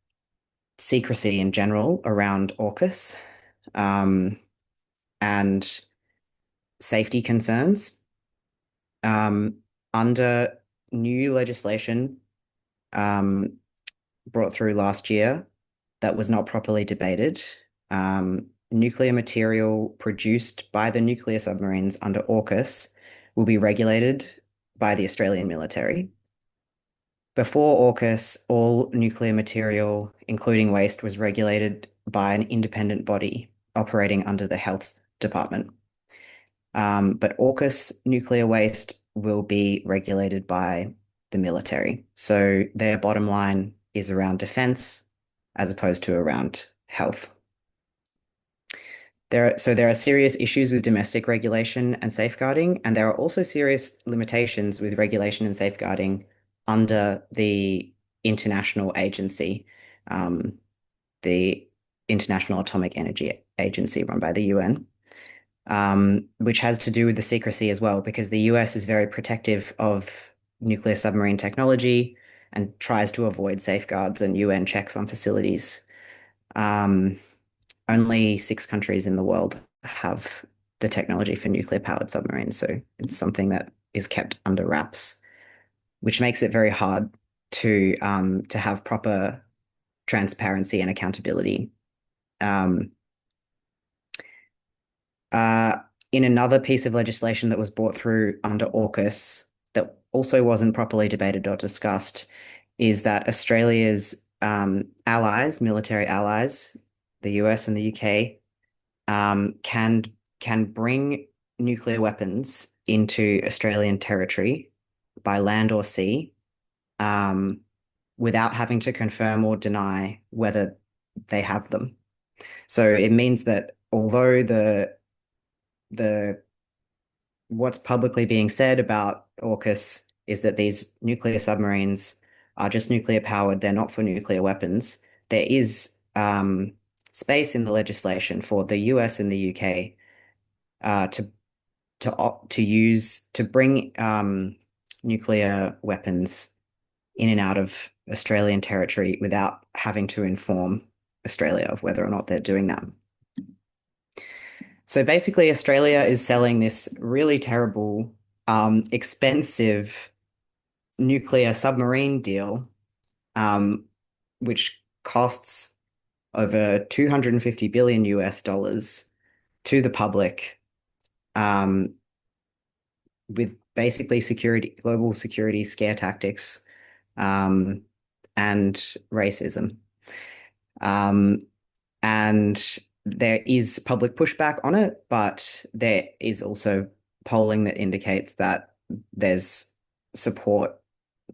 secrecy in general around AUKUS and safety concerns. Under new legislation brought through last year that was not properly debated, nuclear material produced by the nuclear submarines under AUKUS will be regulated by the Australian military. Before AUKUS, all nuclear material, including waste, was regulated by an independent body operating under the Health Department. But AUKUS nuclear waste will be regulated by the military. So their bottom line is around defense as opposed to around health. There are serious issues with domestic regulation and safeguarding, and there are also serious limitations with regulation and safeguarding under the international agency, the International Atomic Energy Agency run by the UN, which has to do with the secrecy as well, because the US is very protective of nuclear submarine technology and tries to avoid safeguards and UN checks on facilities. Only 6 countries in the world have the technology for nuclear-powered submarines, so it's something that is kept under wraps, which makes it very hard to have proper transparency and accountability. In another piece of legislation that was brought through under AUKUS that also wasn't properly debated or discussed is that Australia's allies, military allies, the US and the UK, can bring nuclear weapons into Australian territory by land or sea, without having to confirm or deny whether they have them. So it means that although what's publicly being said about AUKUS is that these nuclear submarines are just nuclear powered, they're not for nuclear weapons, there is space in the legislation for the US and the UK to bring nuclear weapons in and out of Australian territory without having to inform Australia of whether or not they're doing that. So basically, Australia is selling this really terrible, expensive nuclear submarine deal, which costs over 250 billion US dollars to the public, with basically global security scare tactics, and racism. And there is public pushback on it, but there is also polling that indicates that there's support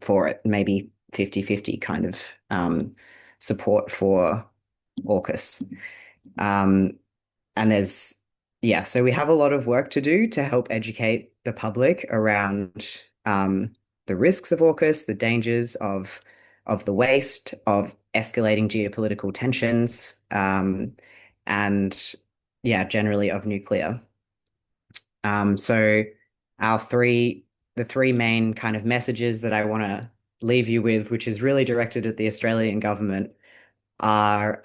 for it, maybe 50-50 kind of support for AUKUS. And so we have a lot of work to do to help educate the public around the risks of AUKUS, the dangers of the waste, of escalating geopolitical tensions, and generally of nuclear. So the three main kind of messages that I want to leave you with, which is really directed at the Australian government, are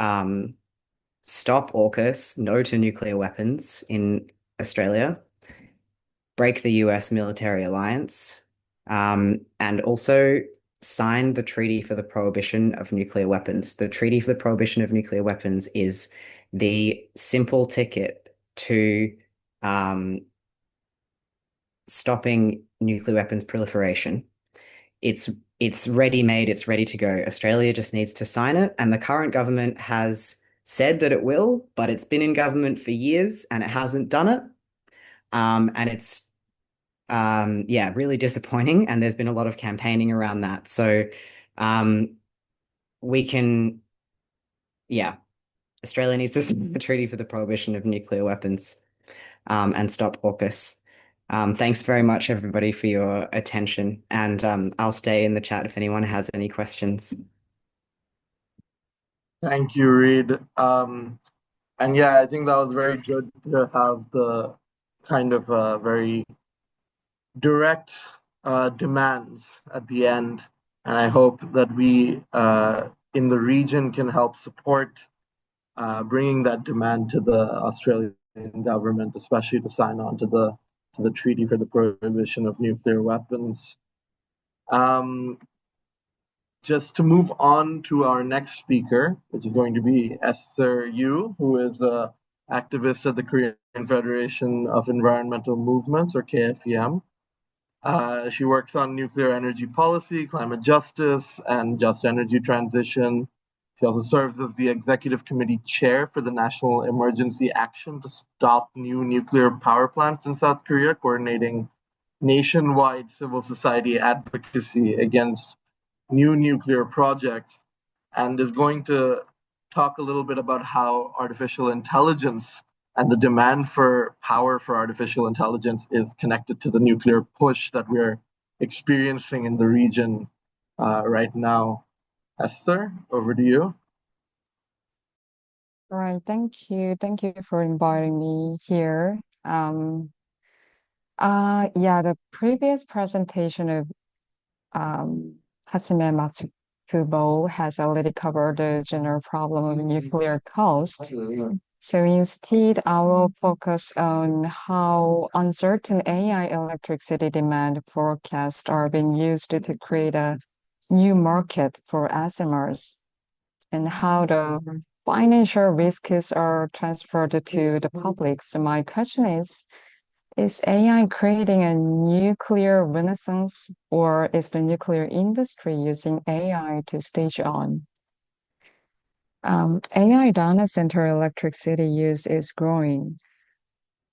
stop AUKUS, no to nuclear weapons in Australia, break the US military alliance, and also sign the Treaty for the Prohibition of Nuclear Weapons. The Treaty for the Prohibition of Nuclear Weapons is the simple ticket to stopping nuclear weapons proliferation. It's ready-made, it's ready to go. Australia just needs to sign it, and the current government has said that it will, but it's been in government for years and it hasn't done it. And it's really disappointing, and there's been a lot of campaigning around that. So Australia needs to sign the Treaty for the Prohibition of Nuclear Weapons, and stop AUKUS. Thanks very much, everybody, for your attention, and I'll stay in the chat if anyone has any questions.
Thank you, Reid. And yeah, I think that was very good to have the kind of very direct demands at the end. And I hope that we in the region can help support bringing that demand to the Australian government, especially to sign on to the Treaty for the Prohibition of Nuclear Weapons. just to move on to our next speaker, which is going to be Esther Yu, who is an activist at the Korean Federation of Environmental Movements, or KFEM. She works on nuclear energy policy, climate justice, and just energy transition. She also serves as the executive committee chair for the National Emergency Action to Stop New Nuclear Power Plants in South Korea, coordinating nationwide civil society advocacy against new nuclear projects, and is going to talk a little bit about how artificial intelligence and the demand for power for artificial intelligence is connected to the nuclear push that we're experiencing in the region right now. Esther, over to you.
All right, thank you. Thank you for inviting me here. Yeah, the previous presentation of Hatsune Matsukubo has already covered the general problem of nuclear cost. So instead, I will focus on how uncertain AI electricity demand forecasts are being used to create a new market for SMRs, and how the financial risks are transferred to the public. So my question is AI creating a nuclear renaissance, or is the nuclear industry using AI to stage on? AI data center electricity use is growing,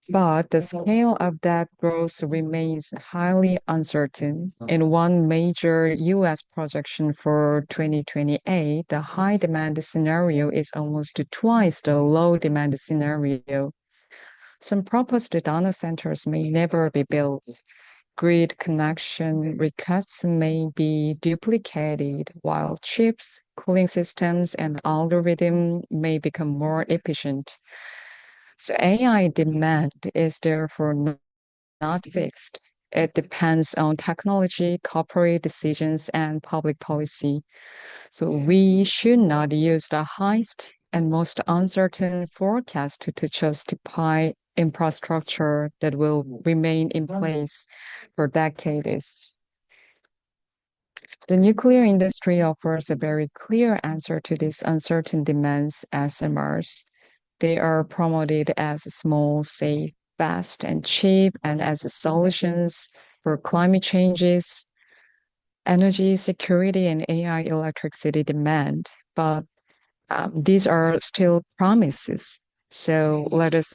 but the scale of that growth remains highly uncertain. In one major US projection for 2028, the high demand scenario is almost twice the low demand scenario. Some proposed data centers may never be built. Grid connection requests may be duplicated, while chips, cooling systems, and algorithm may become more efficient. So AI demand is therefore not fixed. It depends on technology, corporate decisions, and public policy. So we should not use the highest and most uncertain forecast to justify infrastructure that will remain in place for decades. The nuclear industry offers a very clear answer to these uncertain demands, SMRs. They are promoted as small, safe, fast, and cheap, and as solutions for climate changes, energy security, and AI electricity demand. But these are still promises. So let us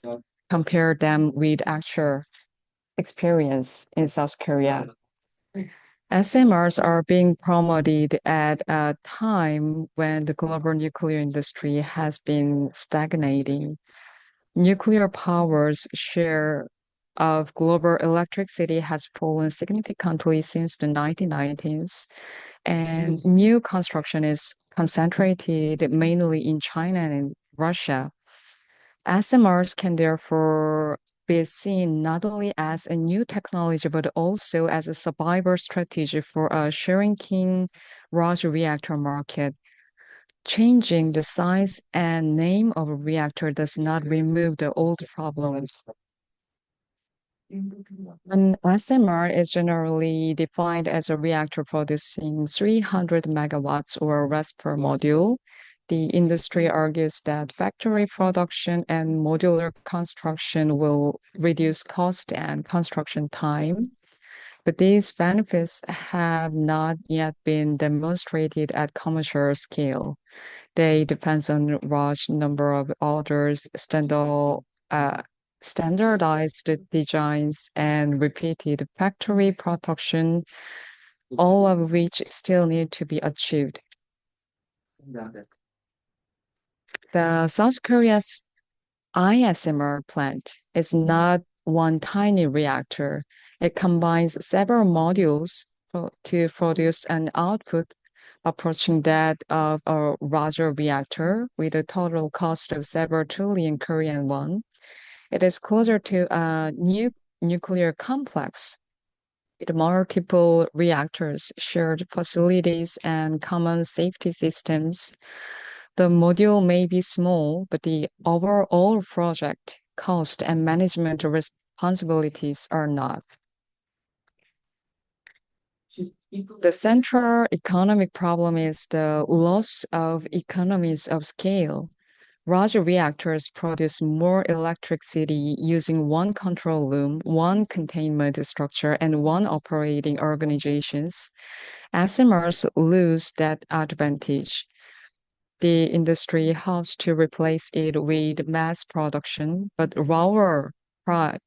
compare them with actual experience in South Korea. SMRs are being promoted at a time when the global nuclear industry has been stagnating. Nuclear power's share of global electricity has fallen significantly since the 1990s, and new construction is concentrated mainly in China and Russia. SMRs can therefore be seen not only as a new technology, but also as a survival strategy for a shrinking large reactor market. Changing the size and name of a reactor does not remove the old problems. An SMR is generally defined as a reactor producing 300 megawatts or less per module. The industry argues that factory production and modular construction will reduce cost and construction time, but these benefits have not yet been demonstrated at commercial scale. They depend on a large number of orders, standardized designs, and repeated factory production, all of which still need to be achieved. The South Korea's ISMR plant is not one tiny reactor. It combines several modules to produce an output approaching that of a larger reactor with a total cost of several trillion Korean won. It is closer to a nuclear complex with multiple reactors, shared facilities, and common safety systems. The module may be small, but the overall project cost and management responsibilities are not. The central economic problem is the loss of economies of scale. Larger reactors produce more electricity using one control room, one containment structure, and one operating organizations. SMRs lose that advantage. The industry hopes to replace it with mass production, but lower price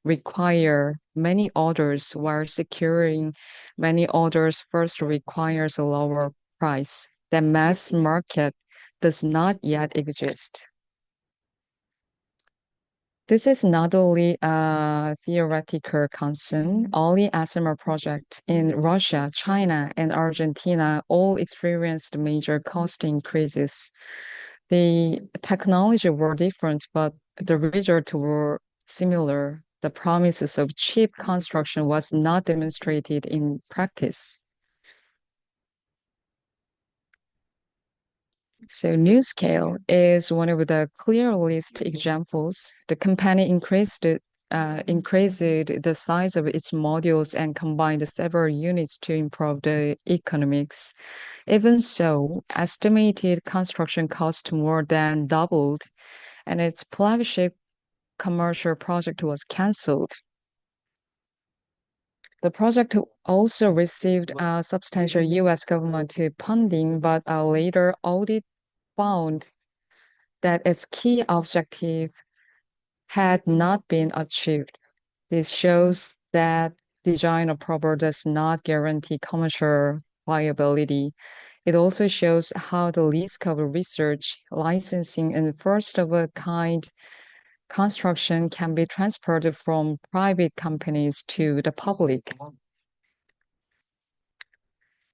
require many orders, while securing many orders first requires a lower price. The mass market does not yet exist. This is not only a theoretical concern. All the SMR projects in Russia, China, and Argentina all experienced major cost increases. The technology were different, but the results were similar. The promises of cheap construction was not demonstrated in practice. So NuScale is one of the clearest examples. The company increased the size of its modules and combined several units to improve the economics. Even so, estimated construction cost more than doubled, and its flagship commercial project was canceled. The project also received substantial U.S. government funding, but a later audit found that its key objective had not been achieved. This shows that design approval does not guarantee commercial viability. It also shows how the risk of research, licensing, and first-of-a-kind construction can be transferred from private companies to the public.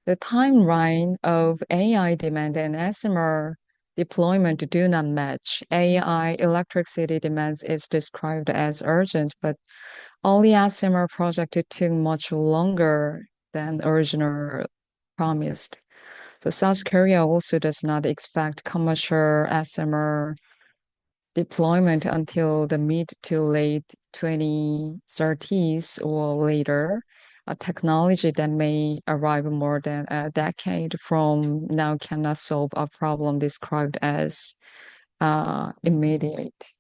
The timeline of AI demand and SMR deployment do not match. AI electricity demands is described as urgent, but all the SMR project took much longer than originally promised. So South Korea also does not expect commercial SMR deployment until the mid to late 2030s or later. A technology that may arrive more than a decade from now cannot solve a problem described as immediate.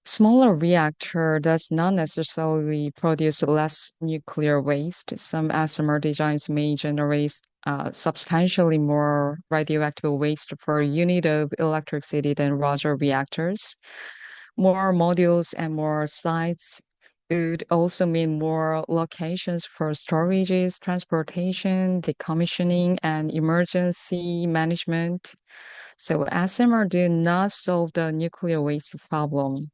Smaller reactor does not necessarily produce less nuclear waste. Some SMR designs may generate substantially more radioactive waste per unit of electricity than larger reactors. More modules and more sites would also mean more locations for storages, transportation, decommissioning, and emergency management. So SMR do not solve the nuclear waste problem.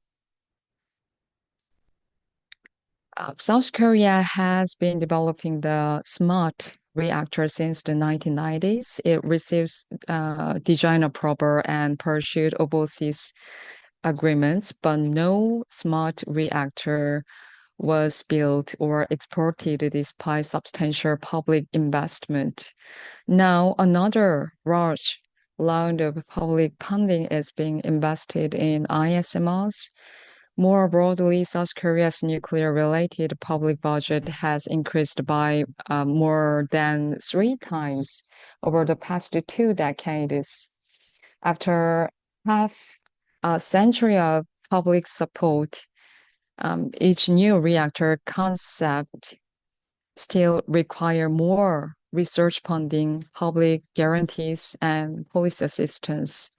South Korea has been developing the smart reactor since the 1990s. It receives design approval and pursued overseas agreements, but no smart reactor was built or exported despite substantial public investment. Now, another large round of public funding is being invested in ISMRs. More broadly, South Korea's nuclear-related public budget has increased by more than 3 times over the past 2 decades. After half a century of public support, each new reactor concept still require more research funding, public guarantees, and policy assistance.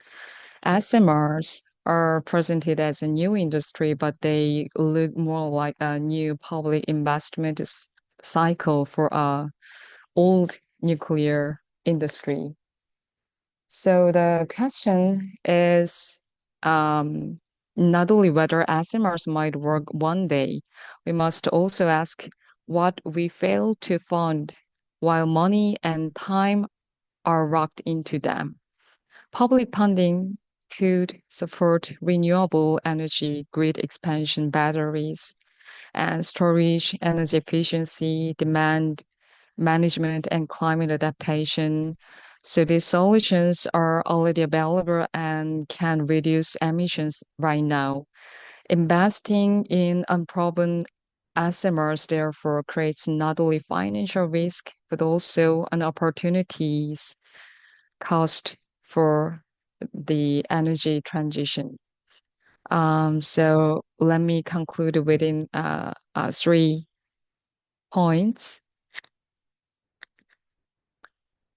SMRs are presented as a new industry, but they look more like a new public investment cycle for a old nuclear industry. So the question is not only whether SMRs might work one day, we must also ask what we fail to fund while money and time are locked into them. Public funding could support renewable energy, grid expansion, batteries, and storage, energy efficiency, demand management, and climate adaptation. So these solutions are already available and can reduce emissions right now. Investing in unproven SMRs therefore creates not only financial risk, but also an opportunities cost for the energy transition. So let me conclude within 3 points.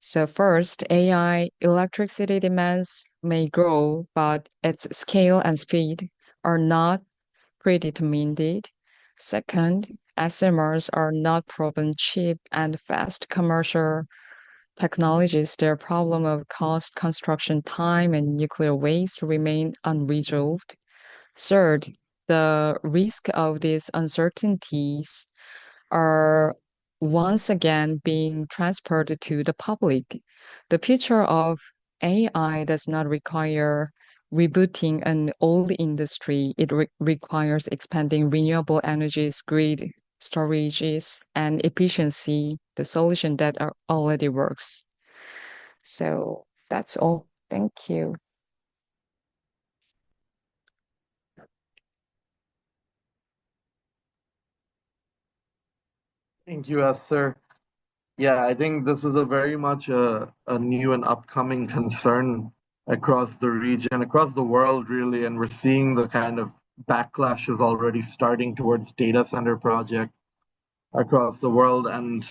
So first, AI electricity demands may grow, but its scale and speed are not predetermined. Second, SMRs are not proven cheap and fast commercial technologies. Their problem of cost, construction time, and nuclear waste remain unresolved. Third, the risk of these uncertainties are once again being transferred to the public. The future of AI does not require rebooting an old industry. It requires expanding renewable energies, grid storages, and efficiency, the solution that already works. So that's all. Thank you.
Thank you, Esther. Yeah, I think this is a very much a new and upcoming concern across the region, across the world, really. And we're seeing the kind of backlash is already starting towards data center projects across the world, and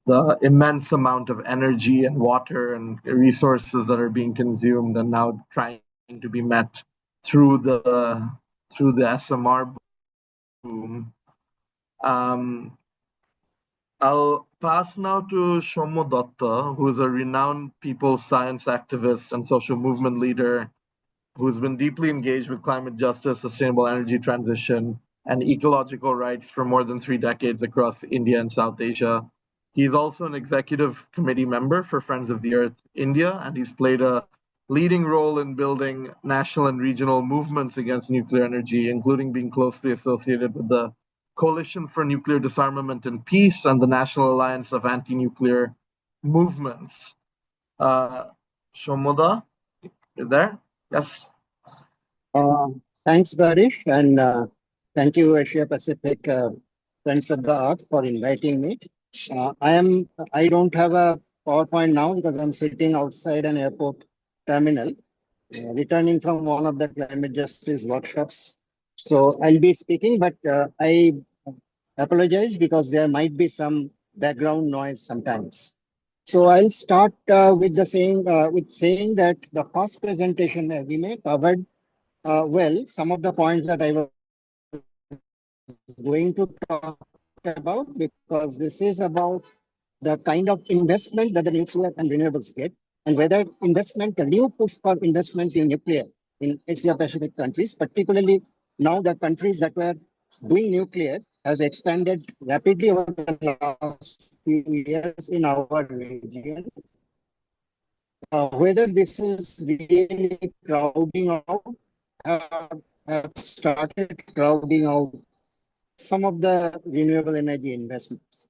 the immense amount of energy and water and resources that are being consumed and now trying to be met through the SMR boom. I'll pass now to Shomo Datta, who is a renowned people's science activist and social movement leader who's been deeply engaged with climate justice, sustainable energy transition, and ecological rights for more than 3 decades across India and South Asia. He's also an executive committee member for Friends of the Earth India, and he's played a leading role in building national and regional movements against nuclear energy, including being closely associated with the Coalition for Nuclear Disarmament and Peace and the National Alliance of Anti-Nuclear Movements. Shomoda, you there? Yes.
Thanks, Barish, and thank you, Asia Pacific Friends of the Earth, for inviting me. I don't have a PowerPoint now because I'm sitting outside an airport terminal, returning from one of the climate justice workshops. So I'll be speaking, but I apologize because there might be some background noise sometimes. So I'll start with saying that the first presentation we may covered well some of the points that I was going to talk about, because this is about the kind of investment that the nuclear and renewables get, and whether the new push for investment in nuclear in Asia Pacific countries, particularly now the countries that were doing nuclear, has expanded rapidly over the last few years in our region. Whether this is really crowding out, have started crowding out some of the renewable energy investments.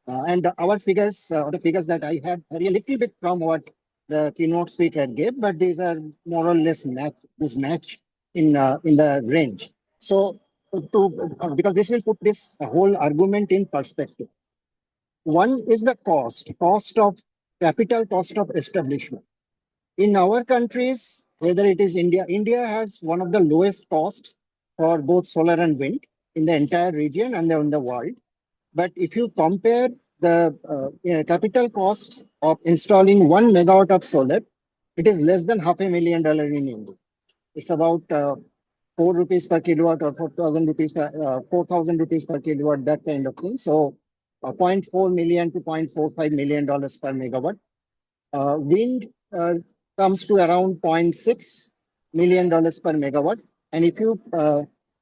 And our figures, the figures that I had, vary a little bit from what the keynote speaker gave, but these are more or less match in the range. So, because this will put this whole argument in perspective. One is the capital cost of establishment. In our countries, whether it is India, India has one of the lowest costs for both solar and wind in the entire region and in the world. But if you compare the capital costs of installing 1 megawatt of solar, it is less than $500,000 in India. It's about 4 rupees per kilowatt or 4,000 rupees per kilowatt, that kind of thing. So 0.4 million to $0.45 million per megawatt. Wind comes to around $0.6 million per megawatt. And if you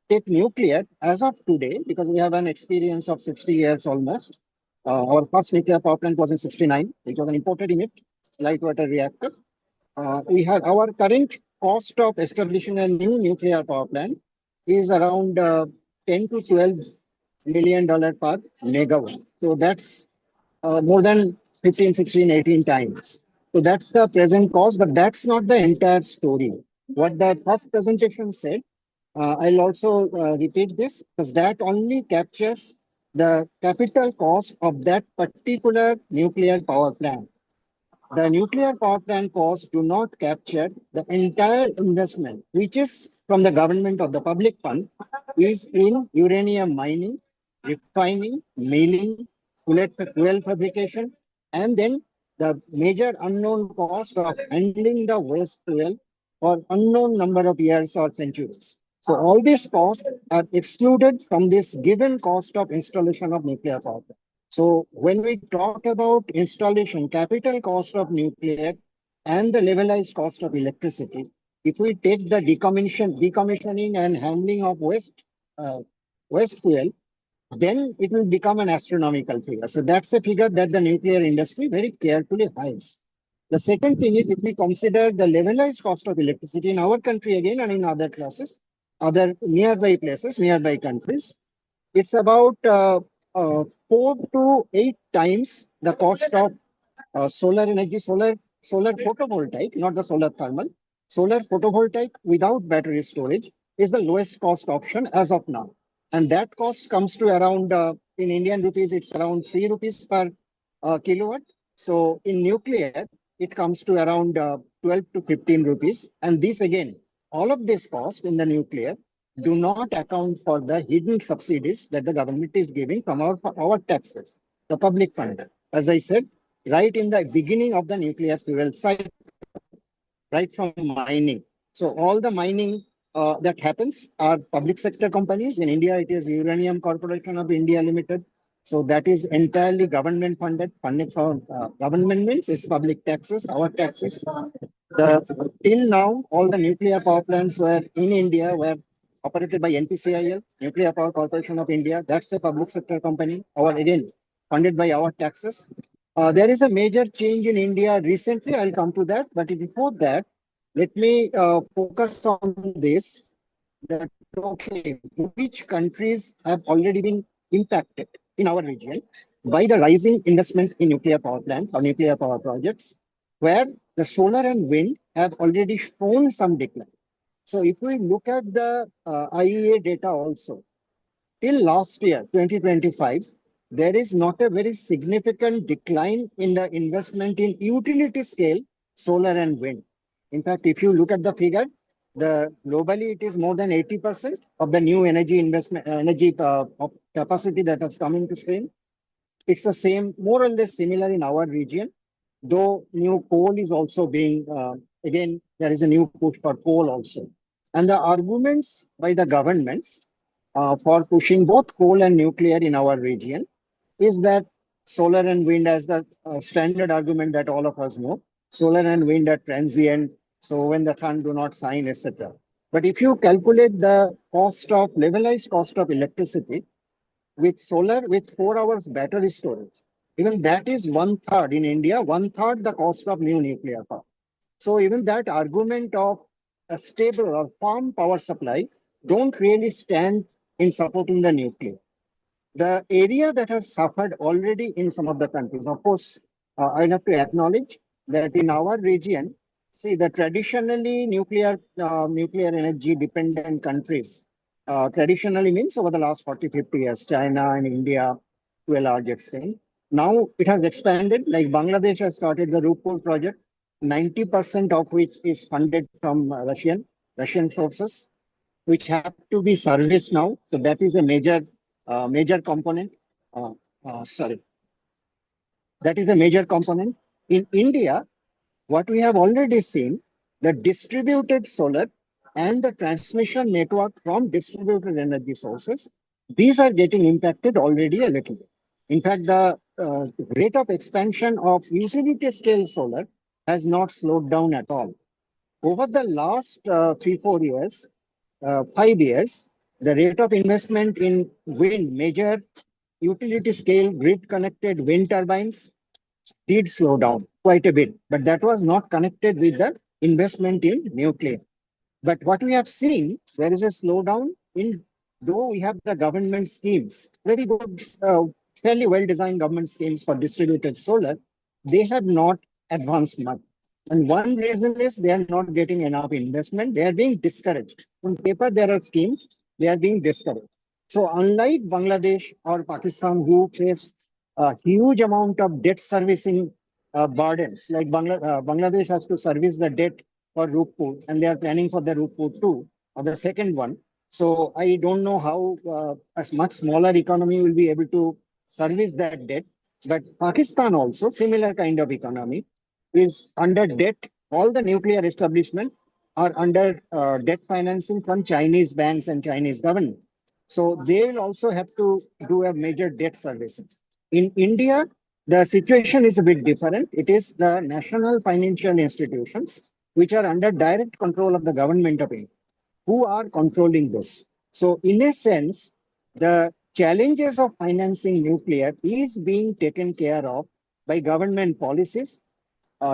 take nuclear, as of today, because we have an experience of 60 years almost, our first nuclear power plant was in 69. It was an imported unit, light water reactor. We have our current cost of establishing a new nuclear power plant is around 10 to $12 million per megawatt. So that's more than 15, 16, 18 times. So that's the present cost, but that's not the entire story. What the first presentation said I'll also repeat this because that only captures the capital cost of that particular nuclear power plant. The nuclear power plant costs do not capture the entire investment, which is from the government or the public fund, is in uranium mining, refining, milling, fuel fabrication, and then the major unknown cost of handling the waste fuel for unknown number of years or centuries. So all these costs are excluded from this given cost of installation of nuclear power plant. So when we talk about installation, capital cost of nuclear and the levelized cost of electricity, if we take the decommissioning and handling of waste fuel, then it will become an astronomical figure. So that's a figure that the nuclear industry very carefully hides. The second thing is if we consider the levelized cost of electricity in our country again and in other classes, other nearby places, nearby countries, it's about 4 to 8 times the cost of solar energy, solar photovoltaic, not the solar thermal. Solar photovoltaic without battery storage is the lowest cost option as of now. And that cost comes to around, in Indian rupees, it's around 3 rupees per kilowatt. So in nuclear, it comes to around 12 to 15 rupees. And this again, all of this cost in the nuclear do not account for the hidden subsidies that the government is giving from our taxes, the public fund. As I said, right in the beginning of the nuclear fuel cycle, right from mining. So all the mining that happens are public sector companies. In India, it is Uranium Corporation of India Limited. So that is entirely government funded. Funded from government means it's public taxes, our taxes. Till now, all the nuclear power plants were in India were operated by NPCIL, Nuclear Power Corporation of India. That's a public sector company. Our again funded by our taxes. There is a major change in India recently. I'll come to that. But before that, let me focus on this. That okay, which countries have already been impacted in our region by the rising investment in nuclear power plant or nuclear power projects, where the solar and wind have already shown some decline. So if we look at the IEA data also, till last year, 2025, there is not a very significant decline in the investment in utility scale solar and wind. In fact, if you look at the figure, globally it is more than 80% of the new energy investment, of capacity that has come into stream. It's the same, more or less similar in our region, though new coal is also being, again, there is a new push for coal also. And the arguments by the governments for pushing both coal and nuclear in our region is that solar and wind, as the standard argument that all of us know, solar and wind are transient, so when the sun do not shine, etc. But if you calculate the cost of levelized cost of electricity with solar with 4 hours battery storage, even that is 1/3 in India, 1/3 the cost of new nuclear power. So even that argument of a stable or firm power supply don't really stand in supporting the nuclear. The area that has suffered already in some of the countries, of course, I have to acknowledge that in our region, see the traditionally nuclear energy dependent countries, traditionally means over the last 40, 50 years, China and India to a large extent. Now it has expanded, like Bangladesh has started the Rupur project, 90% of which is funded from Russian sources, which have to be serviced now. So that is a major component. Sorry, that is a major component. In India, what we have already seen, the distributed solar and the transmission network from distributed energy sources, these are getting impacted already a little bit. In fact, the rate of expansion of utility scale solar has not slowed down at all. Over the last 3-4 years, 5 years, the rate of investment in wind, major utility scale grid connected wind turbines did slow down quite a bit, but that was not connected with the investment in nuclear. But what we have seen, there is a slowdown in, though we have the government schemes, very good, fairly well designed government schemes for distributed solar, they have not advanced much. And one reason is they are not getting enough investment. They are being discouraged. On paper, there are schemes. They are being discouraged. So unlike Bangladesh or Pakistan, who face a huge amount of debt servicing burdens, like Bangladesh has to service the debt for Rupur, and they are planning for the Rupur 2 or the second one. So I don't know how a much smaller economy will be able to service that debt. But Pakistan also, similar kind of economy, is under debt. All the nuclear establishment are under debt financing from Chinese banks and Chinese government. So they will also have to do a major debt servicing. In India, the situation is a bit different. It is the national financial institutions which are under direct control of the government of India who are controlling this. So in a sense, the challenges of financing nuclear is being taken care of by government policies.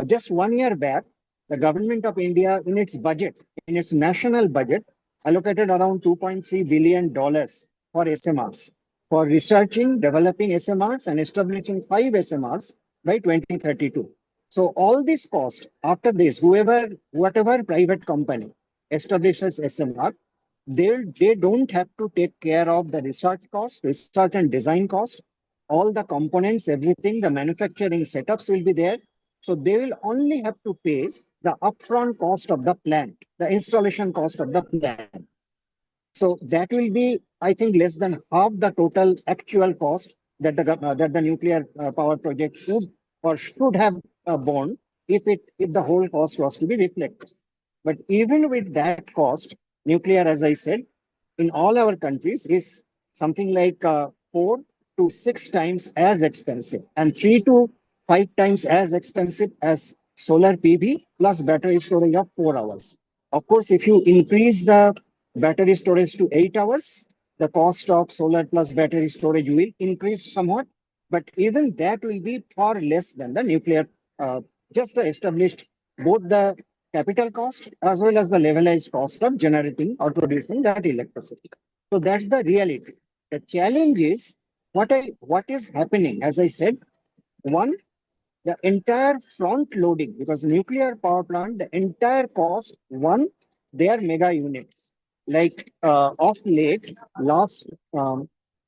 Just 1 year back, the government of India, in its budget, in its national budget, allocated around $2.3 billion for SMRs, for researching, developing SMRs, and establishing 5 SMRs by 2032. So all this cost, after this, whatever private company establishes SMR, they don't have to take care of the research cost, research and design cost, all the components, everything, the manufacturing setups will be there. So they will only have to pay the upfront cost of the plant, the installation cost of the plant. So that will be, I think, less than half the total actual cost that the nuclear power project should have borne if the whole cost was to be reflected. But even with that cost, nuclear, as I said, in all our countries is something like 4 to 6 times as expensive and 3 to 5 times as expensive as solar PV plus battery storage of 4 hours. Of course, if you increase the battery storage to 8 hours, the cost of solar plus battery storage will increase somewhat, but even that will be far less than the nuclear, just the established, both the capital cost as well as the levelized cost of generating or producing that electricity. So that's the reality. The challenge is what is happening, as I said, one, the entire front loading, because nuclear power plant, the entire cost, one, they are mega units. Like of late, last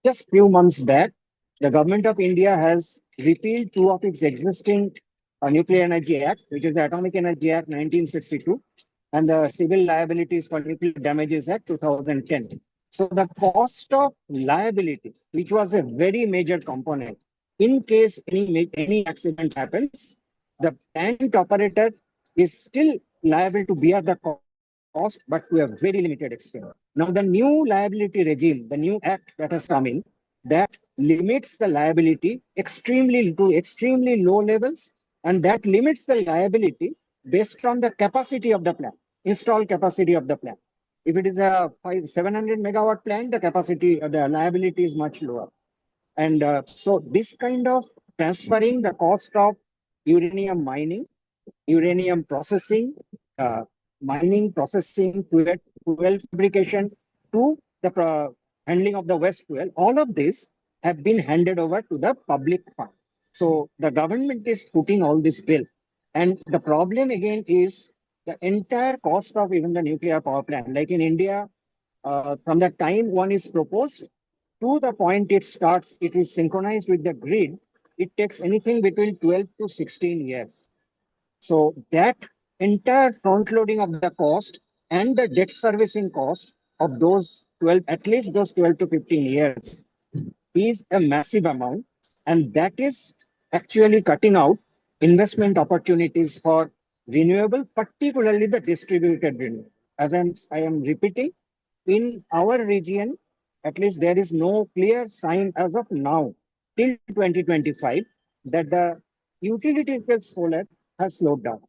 just few months back, the government of India has repealed two of its existing Nuclear Energy Act, which is the Atomic Energy Act 1962, and the Civil Liabilities for Nuclear Damages Act 2010. So the cost of liabilities, which was a very major component, in case any accident happens, the plant operator is still liable to bear the cost, but to a very limited extent. Now, the new liability regime, the new act that has come in, that limits the liability extremely low levels, and that limits the liability based on the capacity of the plant, installed capacity of the plant. If it is a 700 megawatt plant, the capacity, the liability is much lower. And so this kind of transferring the cost of uranium mining, uranium processing, uh, mining, processing, fuel fabrication to the handling of the waste fuel, all of this have been handed over to the public fund. So the government is footing all this bill. And the problem again is the entire cost of even the nuclear power plant. Like in India, from the time one is proposed to the point it is synchronized with the grid, it takes anything between 12 to 16 years. So that entire front loading of the cost and the debt servicing cost of those 12, at least those 12 to 15 years is a massive amount. And that is actually cutting out investment opportunities for renewable, particularly the distributed renewable. As I am repeating, in our region, at least there is no clear sign as of now, till 2025, that the utility scale solar has slowed down.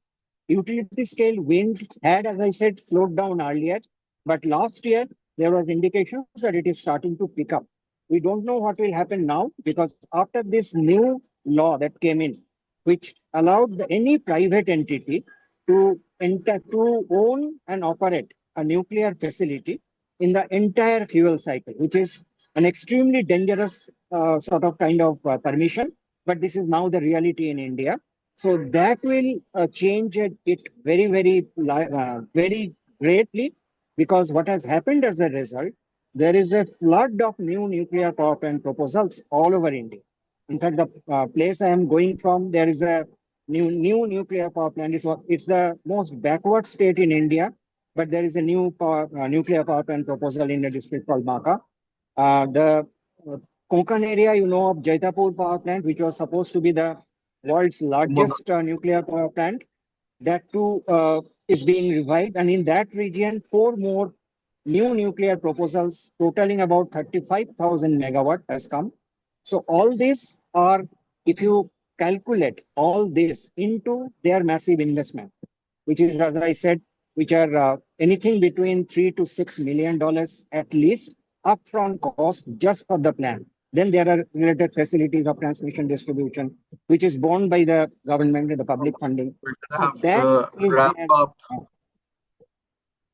Utility scale winds had, as I said, slowed down earlier, but last year there was indications that it is starting to pick up. We don't know what will happen now because after this new law that came in, which allowed any private entity to enter to own and operate a nuclear facility in the entire fuel cycle, which is an extremely dangerous sort of kind of permission. But this is now the reality in India. So that will change it very greatly, because what has happened as a result, there is a flood of new nuclear power plant proposals all over India. In fact, the place I am going from, there is a new nuclear power plant. It's the most backward state in India, but there is a nuclear power plant proposal in a district called Maka. The Konkan area, of Jaitapur power plant, which was supposed to be the world's largest nuclear power plant, that too is being revived. And in that region, four more new nuclear proposals totaling about 35,000 megawatt has come. So all these are, if you calculate all this into their massive investment, which is, as I said, which are anything between $3 to $6 million at least upfront cost just for the plant. Then there are related facilities of transmission distribution, which is borne by the government and the public funding.
We're
So
gonna have
that
to
is
wrap up.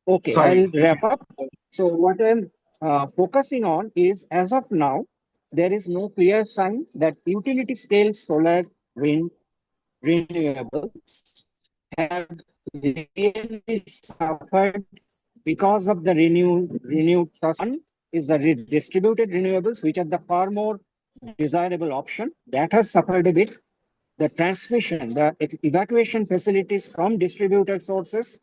okay.
Sorry.
I'll wrap up. So what I'm focusing on is, as of now, there is no clear sign that utility scale solar, wind, renewables have really suffered because of the renewed trust. One is the distributed renewables, which are the far more desirable option. That has suffered a bit. The transmission, the evacuation facilities from distributed sources,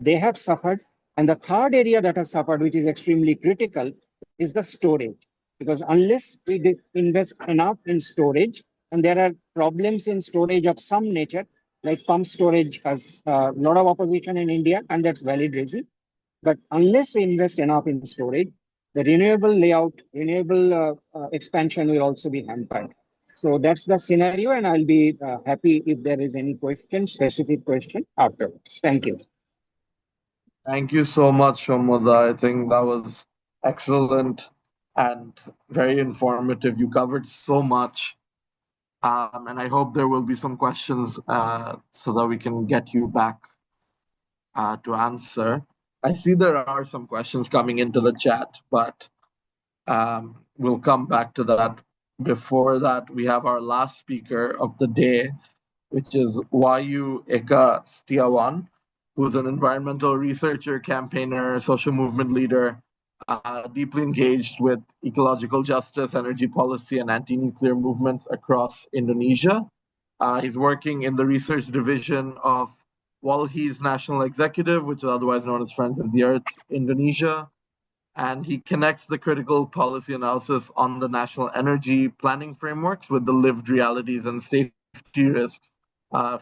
they have suffered. And the third area that has suffered, which is extremely critical, is the storage. Because unless we invest enough in storage, and there are problems in storage of some nature, like pump storage has a lot of opposition in India, and that's valid reason. But unless we invest enough in storage, the renewable layout, renewable expansion will also be hampered. So that's the scenario, and I'll be happy if there is any question, specific question afterwards. Thank you.
Thank you so much, Shomoda. I think that was excellent and very informative. You covered so much. And I hope there will be some questions so that we can get you back to answer. I see there are some questions coming into the chat, but we'll come back to that. Before that, we have our last speaker of the day, which is Wayu Eka Setiawan, who's an environmental researcher, campaigner, social movement leader, deeply engaged with ecological justice, energy policy, and anti-nuclear movements across Indonesia. He's working in the research division of Walhi's National Executive, which is otherwise known as Friends of the Earth Indonesia. And he connects the critical policy analysis on the national energy planning frameworks with the lived realities and safety risks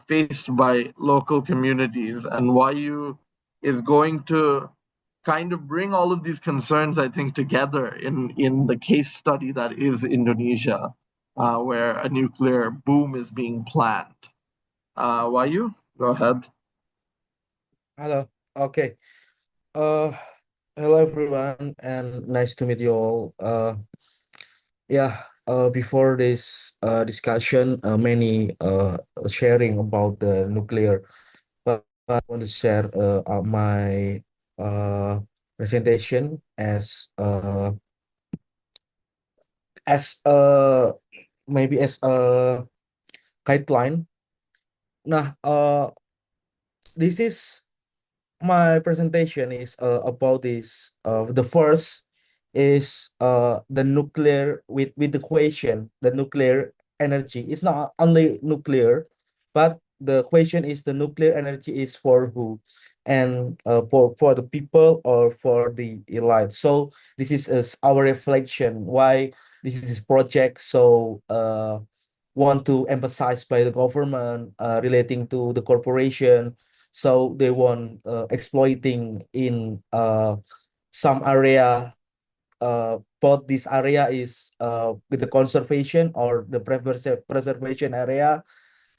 faced by local communities. And Wayu is going to kind of bring all of these concerns, I think, together in the case study that is Indonesia, where a nuclear boom is being planned. Wayu, go ahead.
Hello. Okay. Hello everyone, and nice to meet you all. Yeah. Before this discussion, many sharing about the nuclear, but I want to share my presentation as maybe as a guideline. Nah, this is my presentation is about this. The first is the nuclear with the question, the nuclear energy. It's not only nuclear, but the question is the nuclear energy is for who, and for the people or for the elite. So this is our reflection why this project so want to emphasize by the government relating to the corporation, so they want exploiting in some area, but this area is with the conservation or the preservation area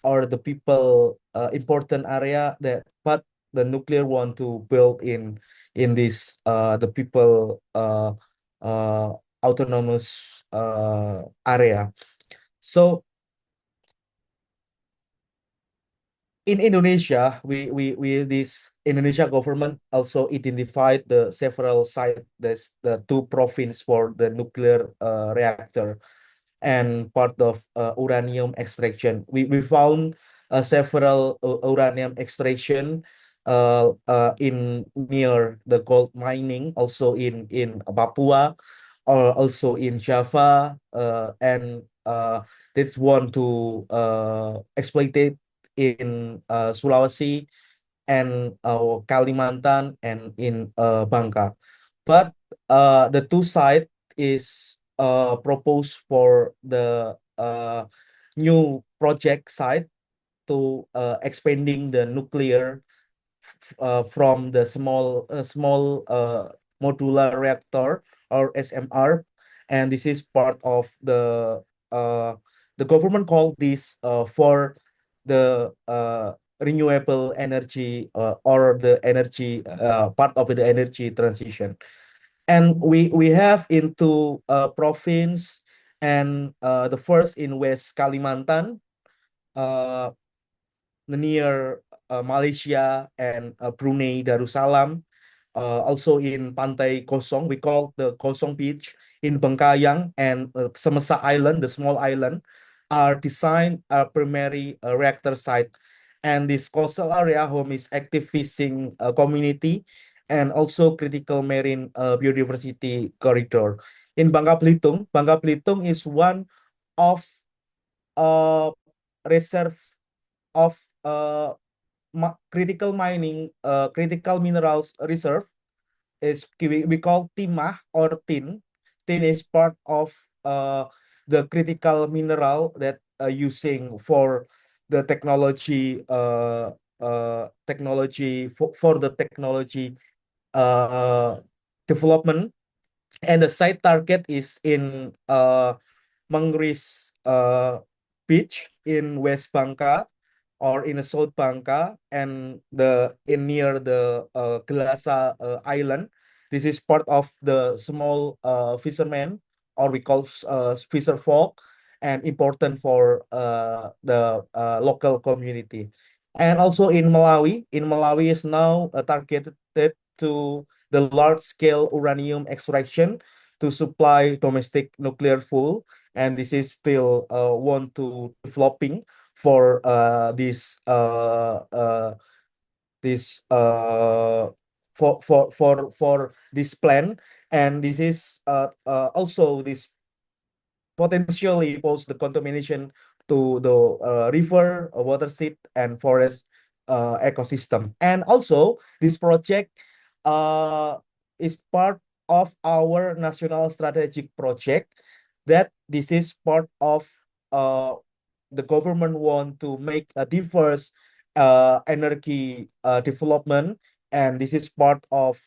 or the people important area, that but the nuclear want to build in this the people autonomous area. So in Indonesia, we this Indonesia government also identified the several sites, the two province for the nuclear reactor and part of uranium extraction. We found several uranium extraction in near the gold mining, also in Papua, or also in Java, and that's want to exploit it in Sulawesi and Kalimantan and in Bangka. But the two side is proposed for the new project site to expanding the nuclear from the small modular reactor or SMR, and this is part of uh, the government called this for the renewable energy or the energy part of the energy transition. And we have into province and the first in West Kalimantan, uh, near Malaysia and Brunei Darussalam. Also in Pantai Kosong, we call the Kosong Beach in Bengkayang and Semesa Island, the small island, are designed primary reactor site. And this coastal area home is active fishing community and also critical marine biodiversity corridor. In Bangka Belitung is one of uh, reserve of critical mining, critical minerals reserve is we call timah or tin. Tin is part of uh, the critical mineral that using for the technology technology for the technology uh, development, and the site target is in Mangris Beach in West Bangka or in the South Bangka and the in near the Glasa Island. This is part of the small fishermen, or we call fisher folk, and important for the local community. And also in Malawi is now targeted to the large-scale uranium extraction to supply domestic nuclear fuel, and this is still want to developing for this for this plan, and this is also this potentially pose the contamination to the river, water seed, and forest ecosystem. And also, this project is part of our national strategic project that this is part of uh, the government want to make a diverse energy development, and this is part of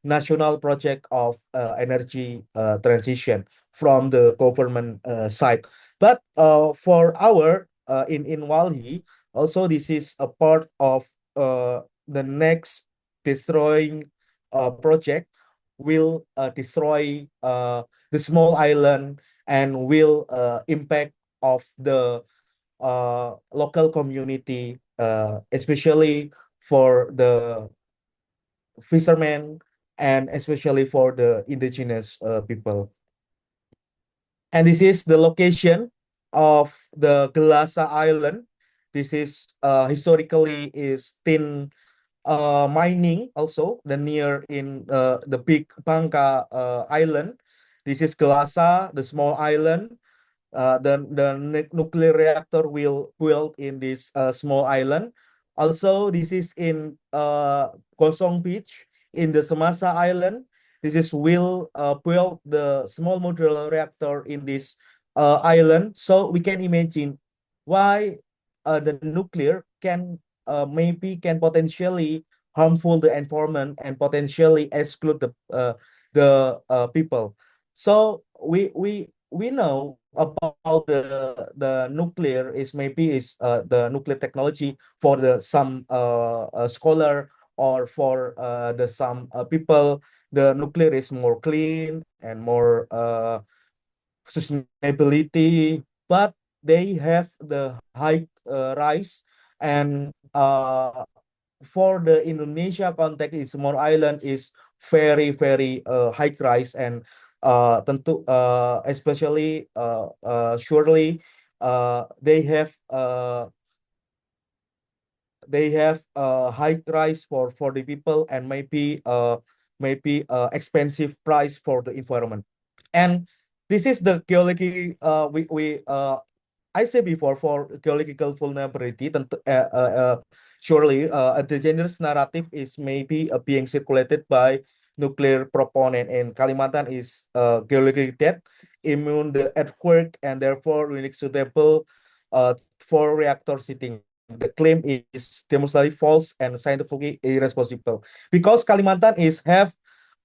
national project of energy transition from the government side. But for our in Walhi, also this is a part of the next destroying project will destroy the small island and will impact of the local community, especially for the fishermen and especially for the indigenous people. And this is the location of the Gelasa Island. This is historically is tin mining, also the near in the big Bangka Island. This is Gelasa, the small island. The nuclear reactor will build in this small island. Also, this is in Kosong Beach in the Semasa Island. This is will build the small modular reactor in this island. So we can imagine why the nuclear can maybe can potentially harmful the environment and potentially exclude the people. So we know about the nuclear is maybe is the nuclear technology for the some scholar or for the some people, the nuclear is more clean and more sustainability, but they have the high rise, and for the Indonesia context is more island is very high rise, and tentu especially surely they have they have a high price for the people, and maybe expensive price for the environment. And this is the geology we I say before, for geological vulnerability, surely the dangerous narrative is maybe being circulated by nuclear proponent, and Kalimantan is geologically dead, immune the earthquake, and therefore really suitable for reactor sitting. The claim is demonstrably false and scientifically irresponsible, because Kalimantan is have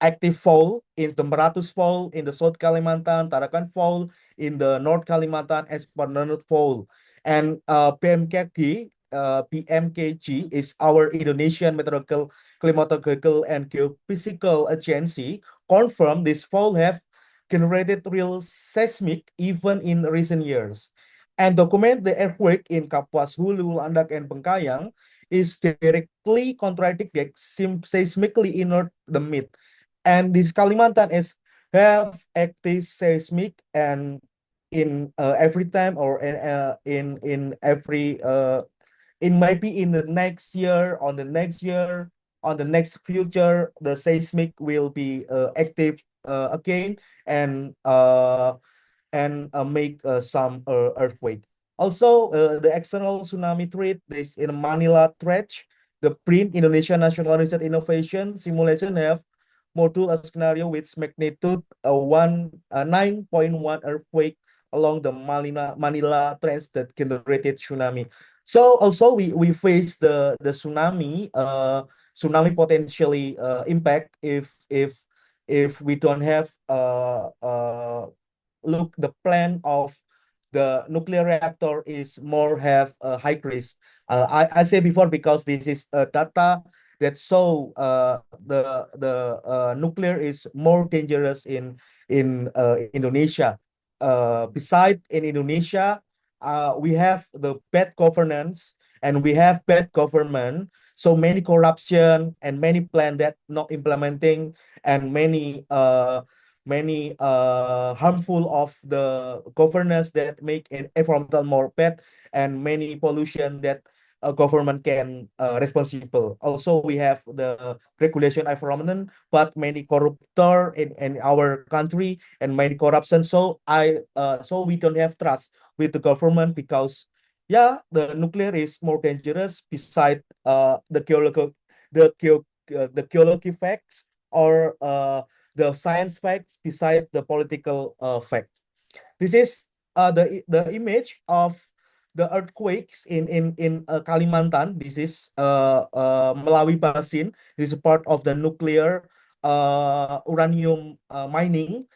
active fault in the Meratus fault in the South Kalimantan, Tarakan fault in the North Kalimantan, as per fault. And PMKG is our Indonesian Meteorological, Climatological, and Geophysical Agency, confirmed this fault have generated real seismic even in recent years, and document the earthquake in Kapuas Hulu, Landak, and Bengkayang is directly contradicted seismically inert the myth. And this Kalimantan is have active seismic, and in every time, or in every in maybe in the next year, on the next year, on the next future, the seismic will be active again, and make some earthquake. Also, the external tsunami threat, this in Manila threat, the PRIN Indonesia National Research Innovation Simulation have model a scenario with magnitude 9.1 earthquake along the Manila Trench that generated tsunami. So also we face the tsunami potentially impact if we don't have look the plan of the nuclear reactor is more have a high risk. I say before, because this is data that show the nuclear is more dangerous in Indonesia. Beside in Indonesia, we have the bad governance, and we have bad government. So many corruption, and many plan that not implementing, and many harmful of the governance that make an environmental more bad, and many pollution that a government can responsible. Also, we have the regulation environment, but many corruptor in our country, and many corruption. So we don't have trust with the government, because yeah, the nuclear is more dangerous beside the geology facts, or the science facts, beside the political fact. This is the image of the earthquakes in Kalimantan. This is Melawi Basin. This is part of the nuclear uranium mining.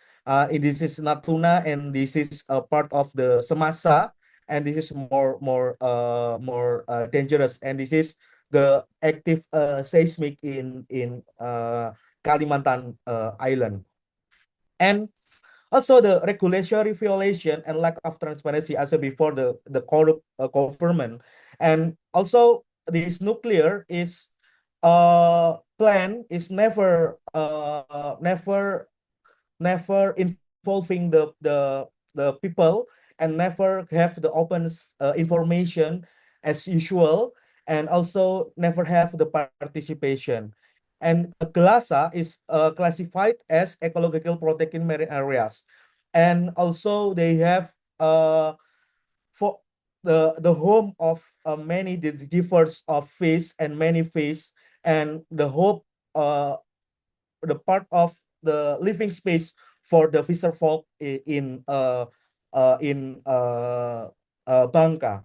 This is Natuna, and this is part of the Semasa, and this is more dangerous. And this is the active seismic in Kalimantan Island. And also, the regulatory violation and lack of transparency, as I said before, the corrupt government. And also, this nuclear is plan is never involving the people, and never have the open information as usual, and also never have the participation. And Glasa is classified as ecological protected marine areas, and also they have for the home of many differs of fish, and many fish, and the hope the part of the living space for the fisher folk in Bangka.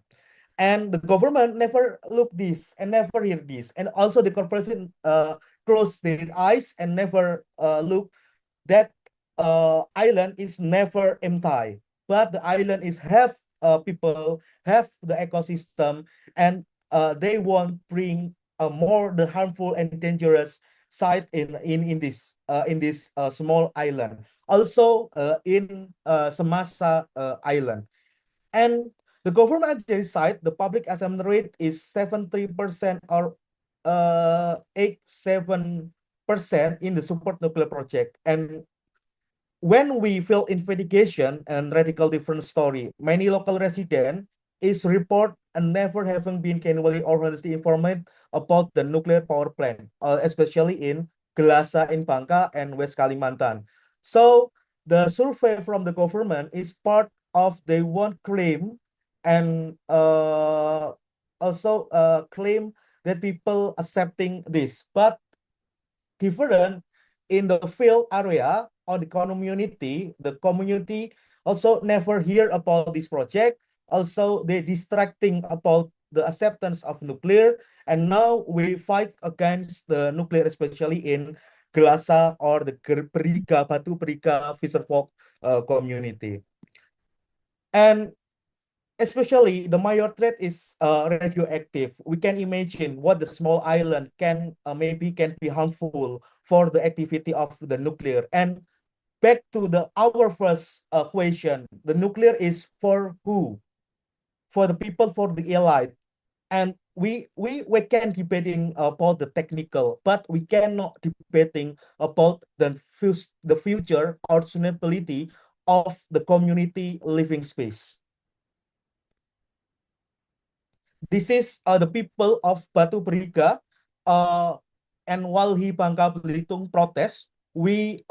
And the government never look this, and never hear this, and also the corporation close their eyes, and never look that island is never empty, but the island is have people, have the ecosystem, and they won't bring more the harmful and dangerous side in this small island. Also in Semasa Island. And the government agency side, the public assessment rate is 73%, or 87% in the support nuclear project. And when we feel investigation and radical different story, many local residents is report and never having been genuinely or honestly informed about the nuclear power plant, especially in Gelasa in Bangka and West Kalimantan. So the survey from the government is part of they won't claim and also claim that people accepting this, but different in the field area or the community also never hear about this project. Also, they distracting about the acceptance of nuclear, and now we fight against the nuclear, especially in Gelasa or the Periga, Batu Periga Fisher Folk community. And especially the major threat is radioactive. We can imagine what the small island can maybe can be harmful for the activity of the nuclear. And back to the our first question, the nuclear is for who? For the people, for the elite. And we can debating about the technical, but we cannot debating about the future or sustainability of the community living space. This is the people of Batu Beriga, uh, and while he Bangka Belitung protest, we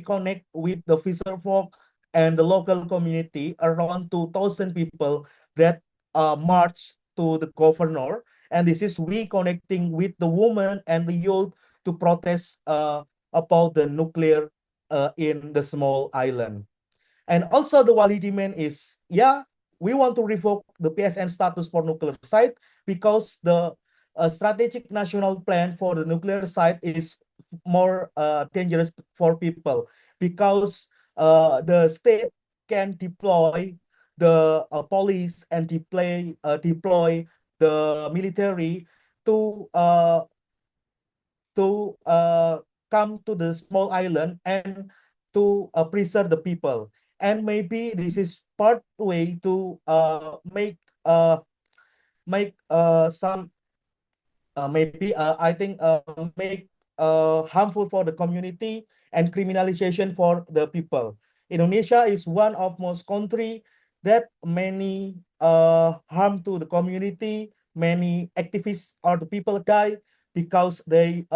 connect with the fisher folk and the local community, around 2,000 people that march to the governor, and this is we connecting with the women and the youth to protest about the nuclear in the small island. And also the Wali demand is, yeah, we want to revoke the PSN status for nuclear site because the strategic national plan for the nuclear site is more dangerous for people, because the state can deploy the police and deploy the military to come to the small island and to preserve the people. And maybe this is part way to make some maybe I think make harmful for the community and criminalization for the people. Indonesia is one of most country that many harm to the community. Many activists or the people die because they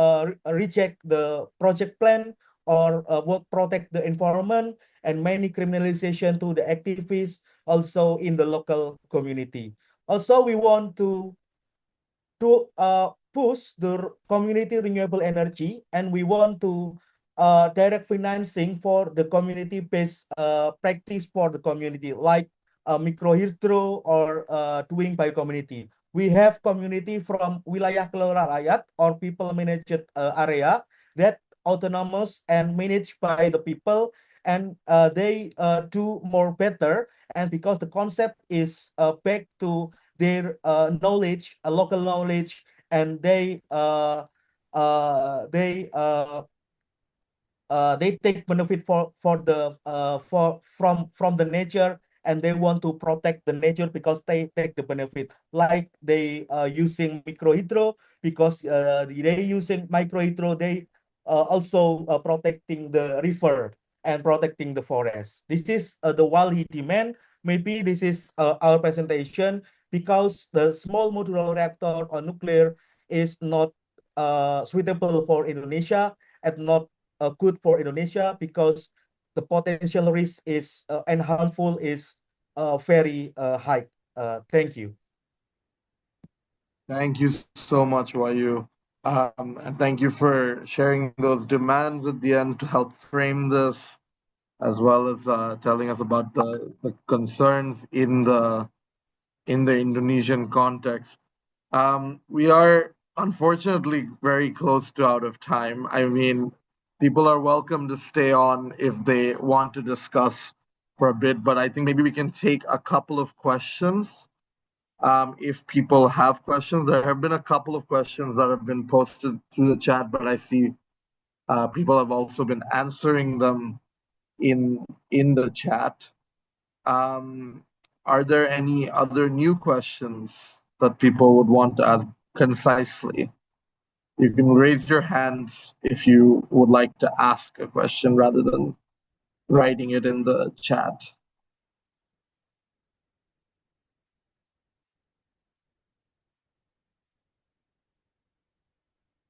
reject the project plan or work protect the environment, and many criminalization to the activists also in the local community. Also, we want to push the community renewable energy, and we want to direct financing for the community-based practice for the community, like micro hydro or doing by community. We have community from wilayah kelola rakyat or people managed area that autonomous and managed by the people, and they do more better. And because the concept is back to their knowledge, local knowledge, and they they take benefit for the for from the nature, and they want to protect the nature because they take the benefit, like they using micro hydro, because they using micro hydro, they also protecting the river and protecting the forest. This is the Wali demand. Maybe this is our presentation, because the small modular reactor or nuclear is not suitable for Indonesia, and not good for Indonesia, because the potential risk is and harmful is very high. Thank you.
Thank you so much, Wayu. And thank you for sharing those demands at the end to help frame this, as well as telling us about the concerns in the Indonesian context. We are unfortunately very close to out of time. I mean, people are welcome to stay on if they want to discuss for a bit, but I think maybe we can take a couple of questions. If people have questions, there have been a couple of questions that have been posted through the chat, but I see people have also been answering them in the chat. Are there any other new questions that people would want to ask concisely? You can raise your hands if you would like to ask a question rather than writing it in the chat.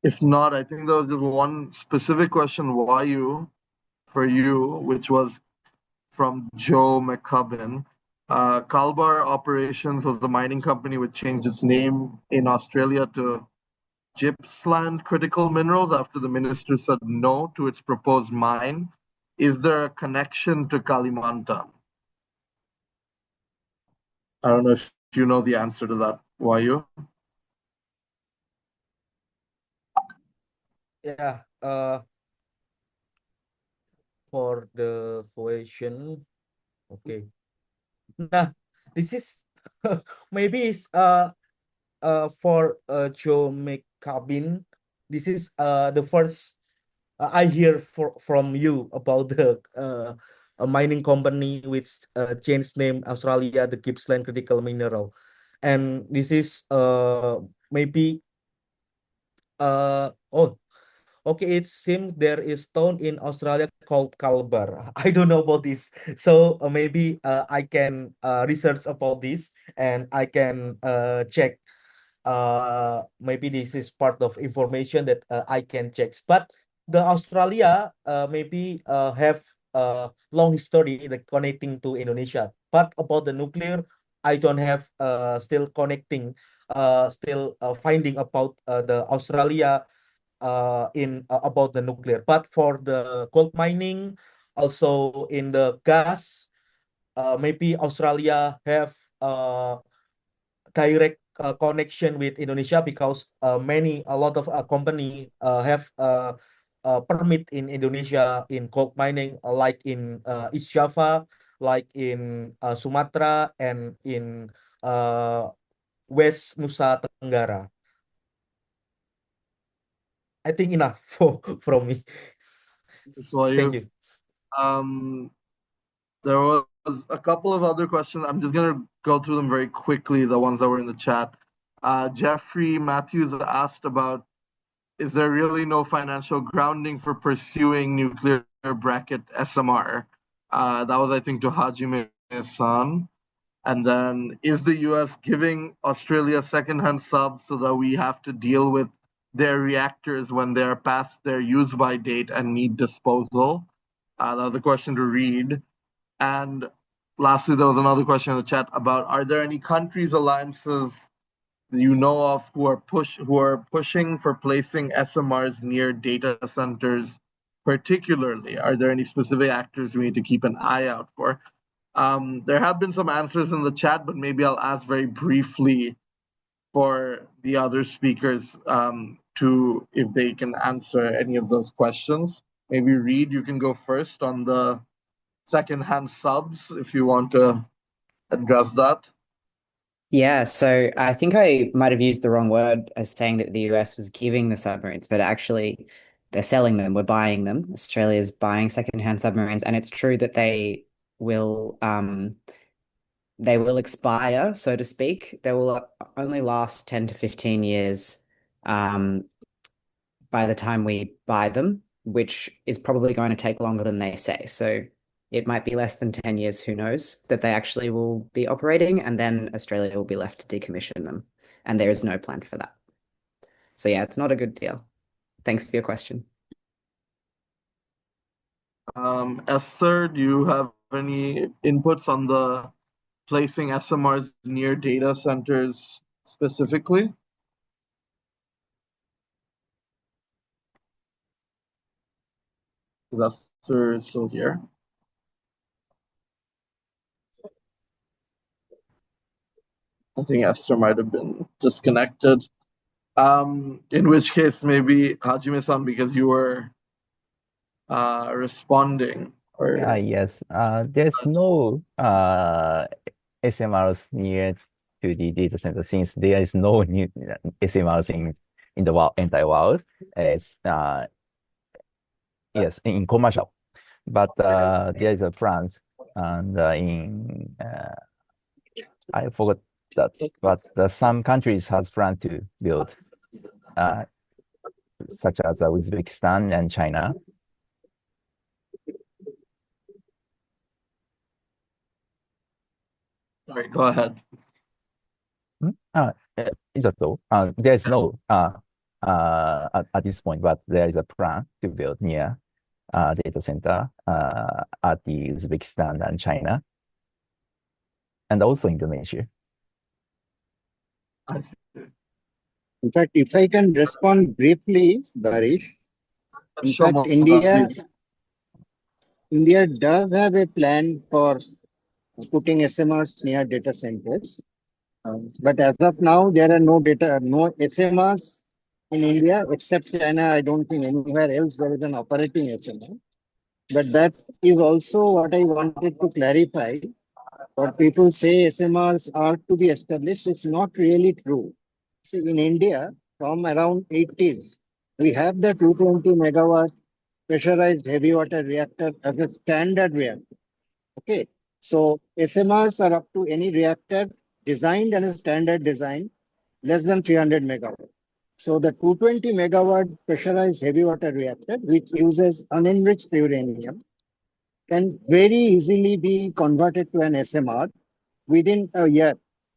If not, I think there was just one specific question, for you, which was from Joe McCubbin. Kalbar Operations was the mining company which changed its name in Australia to Gippsland Critical Minerals after the minister said no to its proposed mine. Is there a connection to Kalimantan? I don't know if you know the answer to that, Vayu.
Yeah, for the question, okay. Nah, this is maybe it's for Joe McCabin. This is the first I hear from you about the a mining company which changed name Australia, the Gippsland Critical Mineral, and this is maybe oh, okay, it seems there is stone in Australia called Kalbar. I don't know about this, so maybe I can research about this and I can check. Maybe this is part of information that I can check. But the Australia maybe have a long history like connecting to Indonesia. But about the nuclear, I don't have still connecting, still finding about the Australia in about the nuclear. But for the gold mining, also in the gas, maybe Australia have direct connection with Indonesia because a lot of company have permit in Indonesia in gold mining, like in East Java, like in Sumatra, and in uh, West Nusa Tenggara. I think enough from me. Thank you.
There was a couple of other questions. I'm just going to go through them very quickly, the ones that were in the chat. Jeffrey Matthews asked about, is there really no financial grounding for pursuing nuclear bracket SMR? That was, I think, to Hajime-san. And then, is the US giving Australia secondhand subs so that we have to deal with their reactors when they're past their use-by date and need disposal? That was a question to read. And lastly, there was another question in the chat about, are there any countries, alliances that you know of who are pushing for placing SMRs near data centers particularly? Are there any specific actors we need to keep an eye out for? There have been some answers in the chat, but maybe I'll ask very briefly for the other speakers to if they can answer any of those questions. Maybe Reed, you can go first on the second-hand subs if you want to address that.
Yeah, so I think I might have used the wrong word as saying that the US was giving the submarines, but actually they're selling them. We're buying them. Australia's buying secondhand submarines, and it's true that they will expire, so to speak. They will only last 10 to 15 years by the time we buy them, which is probably going to take longer than they say. So it might be less than 10 years, who knows, that they actually will be operating, and then Australia will be left to decommission them. And there is no plan for that. So yeah, it's not a good deal. Thanks for your question.
Esther, do you have any inputs on the placing SMRs near data centers specifically? Is Esther still here? I think Esther might have been disconnected. In which case, maybe Hajime-san, because you were responding. Or
Yes, there's no SMRs near to the data center since there is no new SMRs in the entire world. It's yes, in commercial, but there is a France and in I forgot that, but some countries has plan to build, such as Uzbekistan and China.
Sorry, go ahead.
Is that so? There's no at this point, but there is a plan to build near data center at the Uzbekistan and China, and also Indonesia.
I see.
In fact, if I can respond briefly, Barish, in
Sure,
fact,
please.
India does have a plan for putting SMRs near data centers. But as of now, there are no SMRs in India except China. I don't think anywhere else there is an operating SMR. But that is also what I wanted to clarify. What people say SMRs are to be established is not really true. See, in India, from around 80s, we have the 220 megawatt pressurized heavy water reactor as a standard reactor. Okay, so SMRs are up to any reactor designed and a standard design less than 300 megawatt. So the 220 megawatt pressurized heavy water reactor, which uses unenriched uranium, can very easily be converted to an SMR within a year.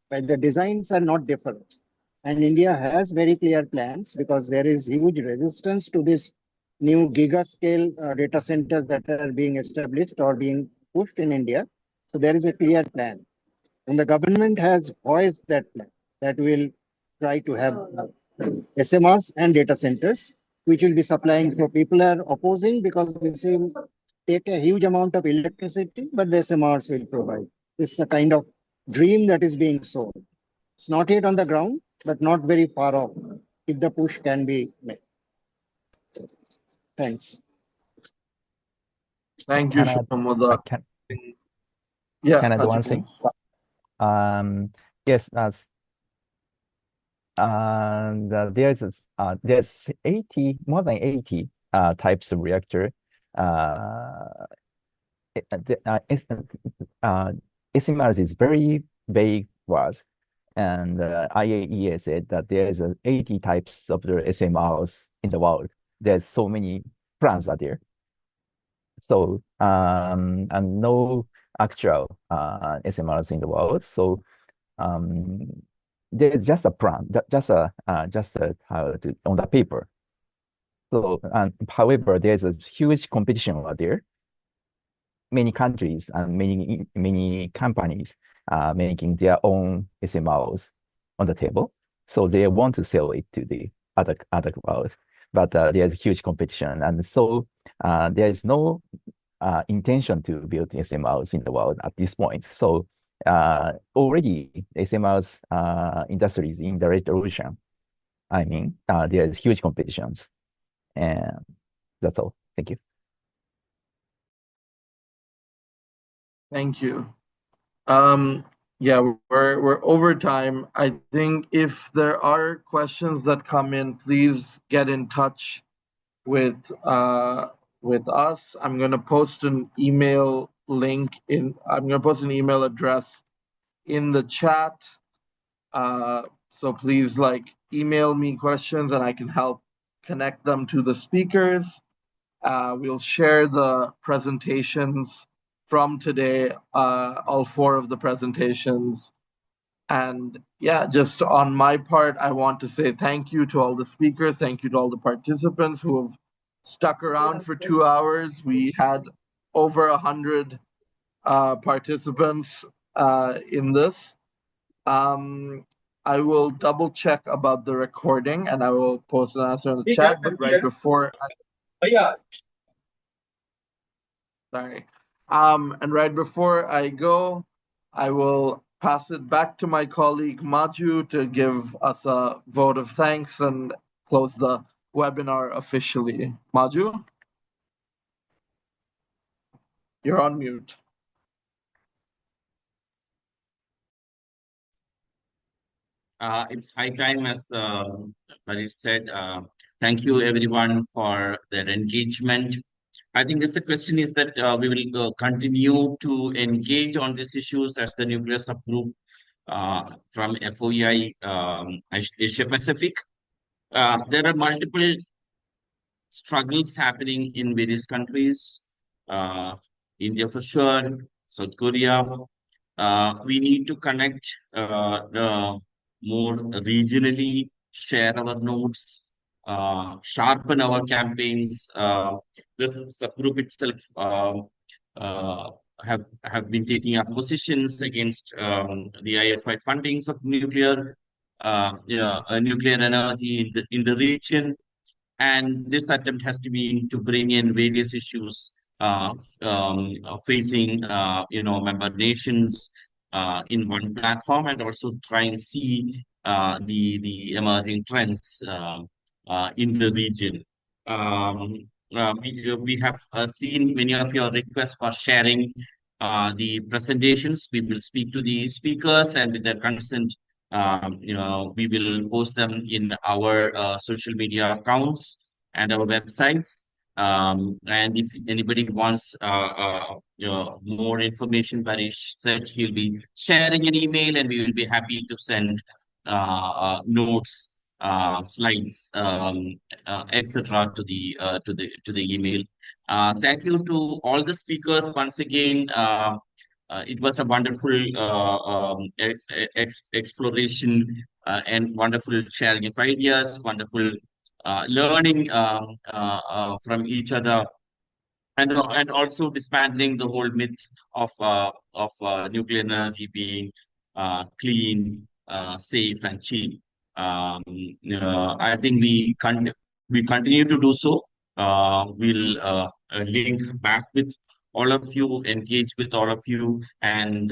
But the designs are not different. And India has very clear plans because there is huge resistance to this new gigascale data centers that are being established or being pushed in India. So there is a clear plan. And the government has voiced that plan that will try to have SMRs and data centers, which will be supplying. So people are opposing because this will take a huge amount of electricity, but the SMRs will provide. It's the kind of dream that is being sold. It's not yet on the ground, but not very far off if the push can be made. Thanks.
Thank you,
Can I
Shyamoda.
can I do one thing? Yes, there's more than 80 types of reactor. SMRs is very vague word, and IAEA said that there's 80 types of the SMRs in the world. There's so many plans are there. So and no actual SMRs in the world. So there's just a plan, just a on the paper. So however, there's a huge competition out there. Many countries and many companies making their own SMRs on the table. So they want to sell it to the other world, but there's huge competition, and so there is no intention to build SMRs in the world at this point. So already SMRs industry is in the red ocean. I mean, there's huge competitions, and that's all. Thank you.
Thank you. Yeah, we're over time. I think if there are questions that come in, please get in touch with us. I'm gonna post an email link in. I'm gonna post an email address in the chat. So please email me questions and I can help connect them to the speakers. We'll share the presentations from today, all 4 of the presentations. And yeah, just on my part, I want to say thank you to all the speakers. Thank you to all the participants who have stuck around for 2 hours. We had over 100 participants in this. I will double check about the recording and I will post an answer in the chat, but right before and right before I go, I will pass it back to my colleague Maju to give us a vote of thanks and close the webinar officially. Maju? You're on mute.
It's high time, as Barish said. Thank you, everyone, for their engagement. I think it's a question is that we will continue to engage on these issues as the nuclear subgroup from FOEI Asia Pacific. There are multiple struggles happening in various countries. India for sure, South Korea. We need to connect more regionally, share our notes, sharpen our campaigns. This subgroup itself uh, have been taking up positions against the IFI fundings of nuclear energy in the region. And this attempt has to be to bring in various issues facing member nations in one platform, and also try and see the emerging trends in the region. We have seen many of your requests for sharing the presentations. We will speak to the speakers, and with their consent, we will post them in our social media accounts and our websites. And if anybody wants more information, Parish said he'll be sharing an email, and we will be happy to send notes, slides, etc. to the email. Thank you to all the speakers once again. It was a wonderful exploration and wonderful sharing of ideas, wonderful learning from each other, and also dismantling the whole myth of nuclear energy being clean, safe, and cheap. I think we continue to do so. We'll link back with all of you, engage with all of you, and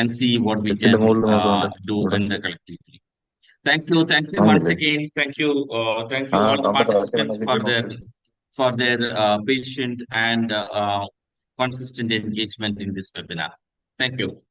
see what we can do in the collectively. Thank you once again. Thank you all the participants for their patient and consistent engagement in this webinar. Thank you.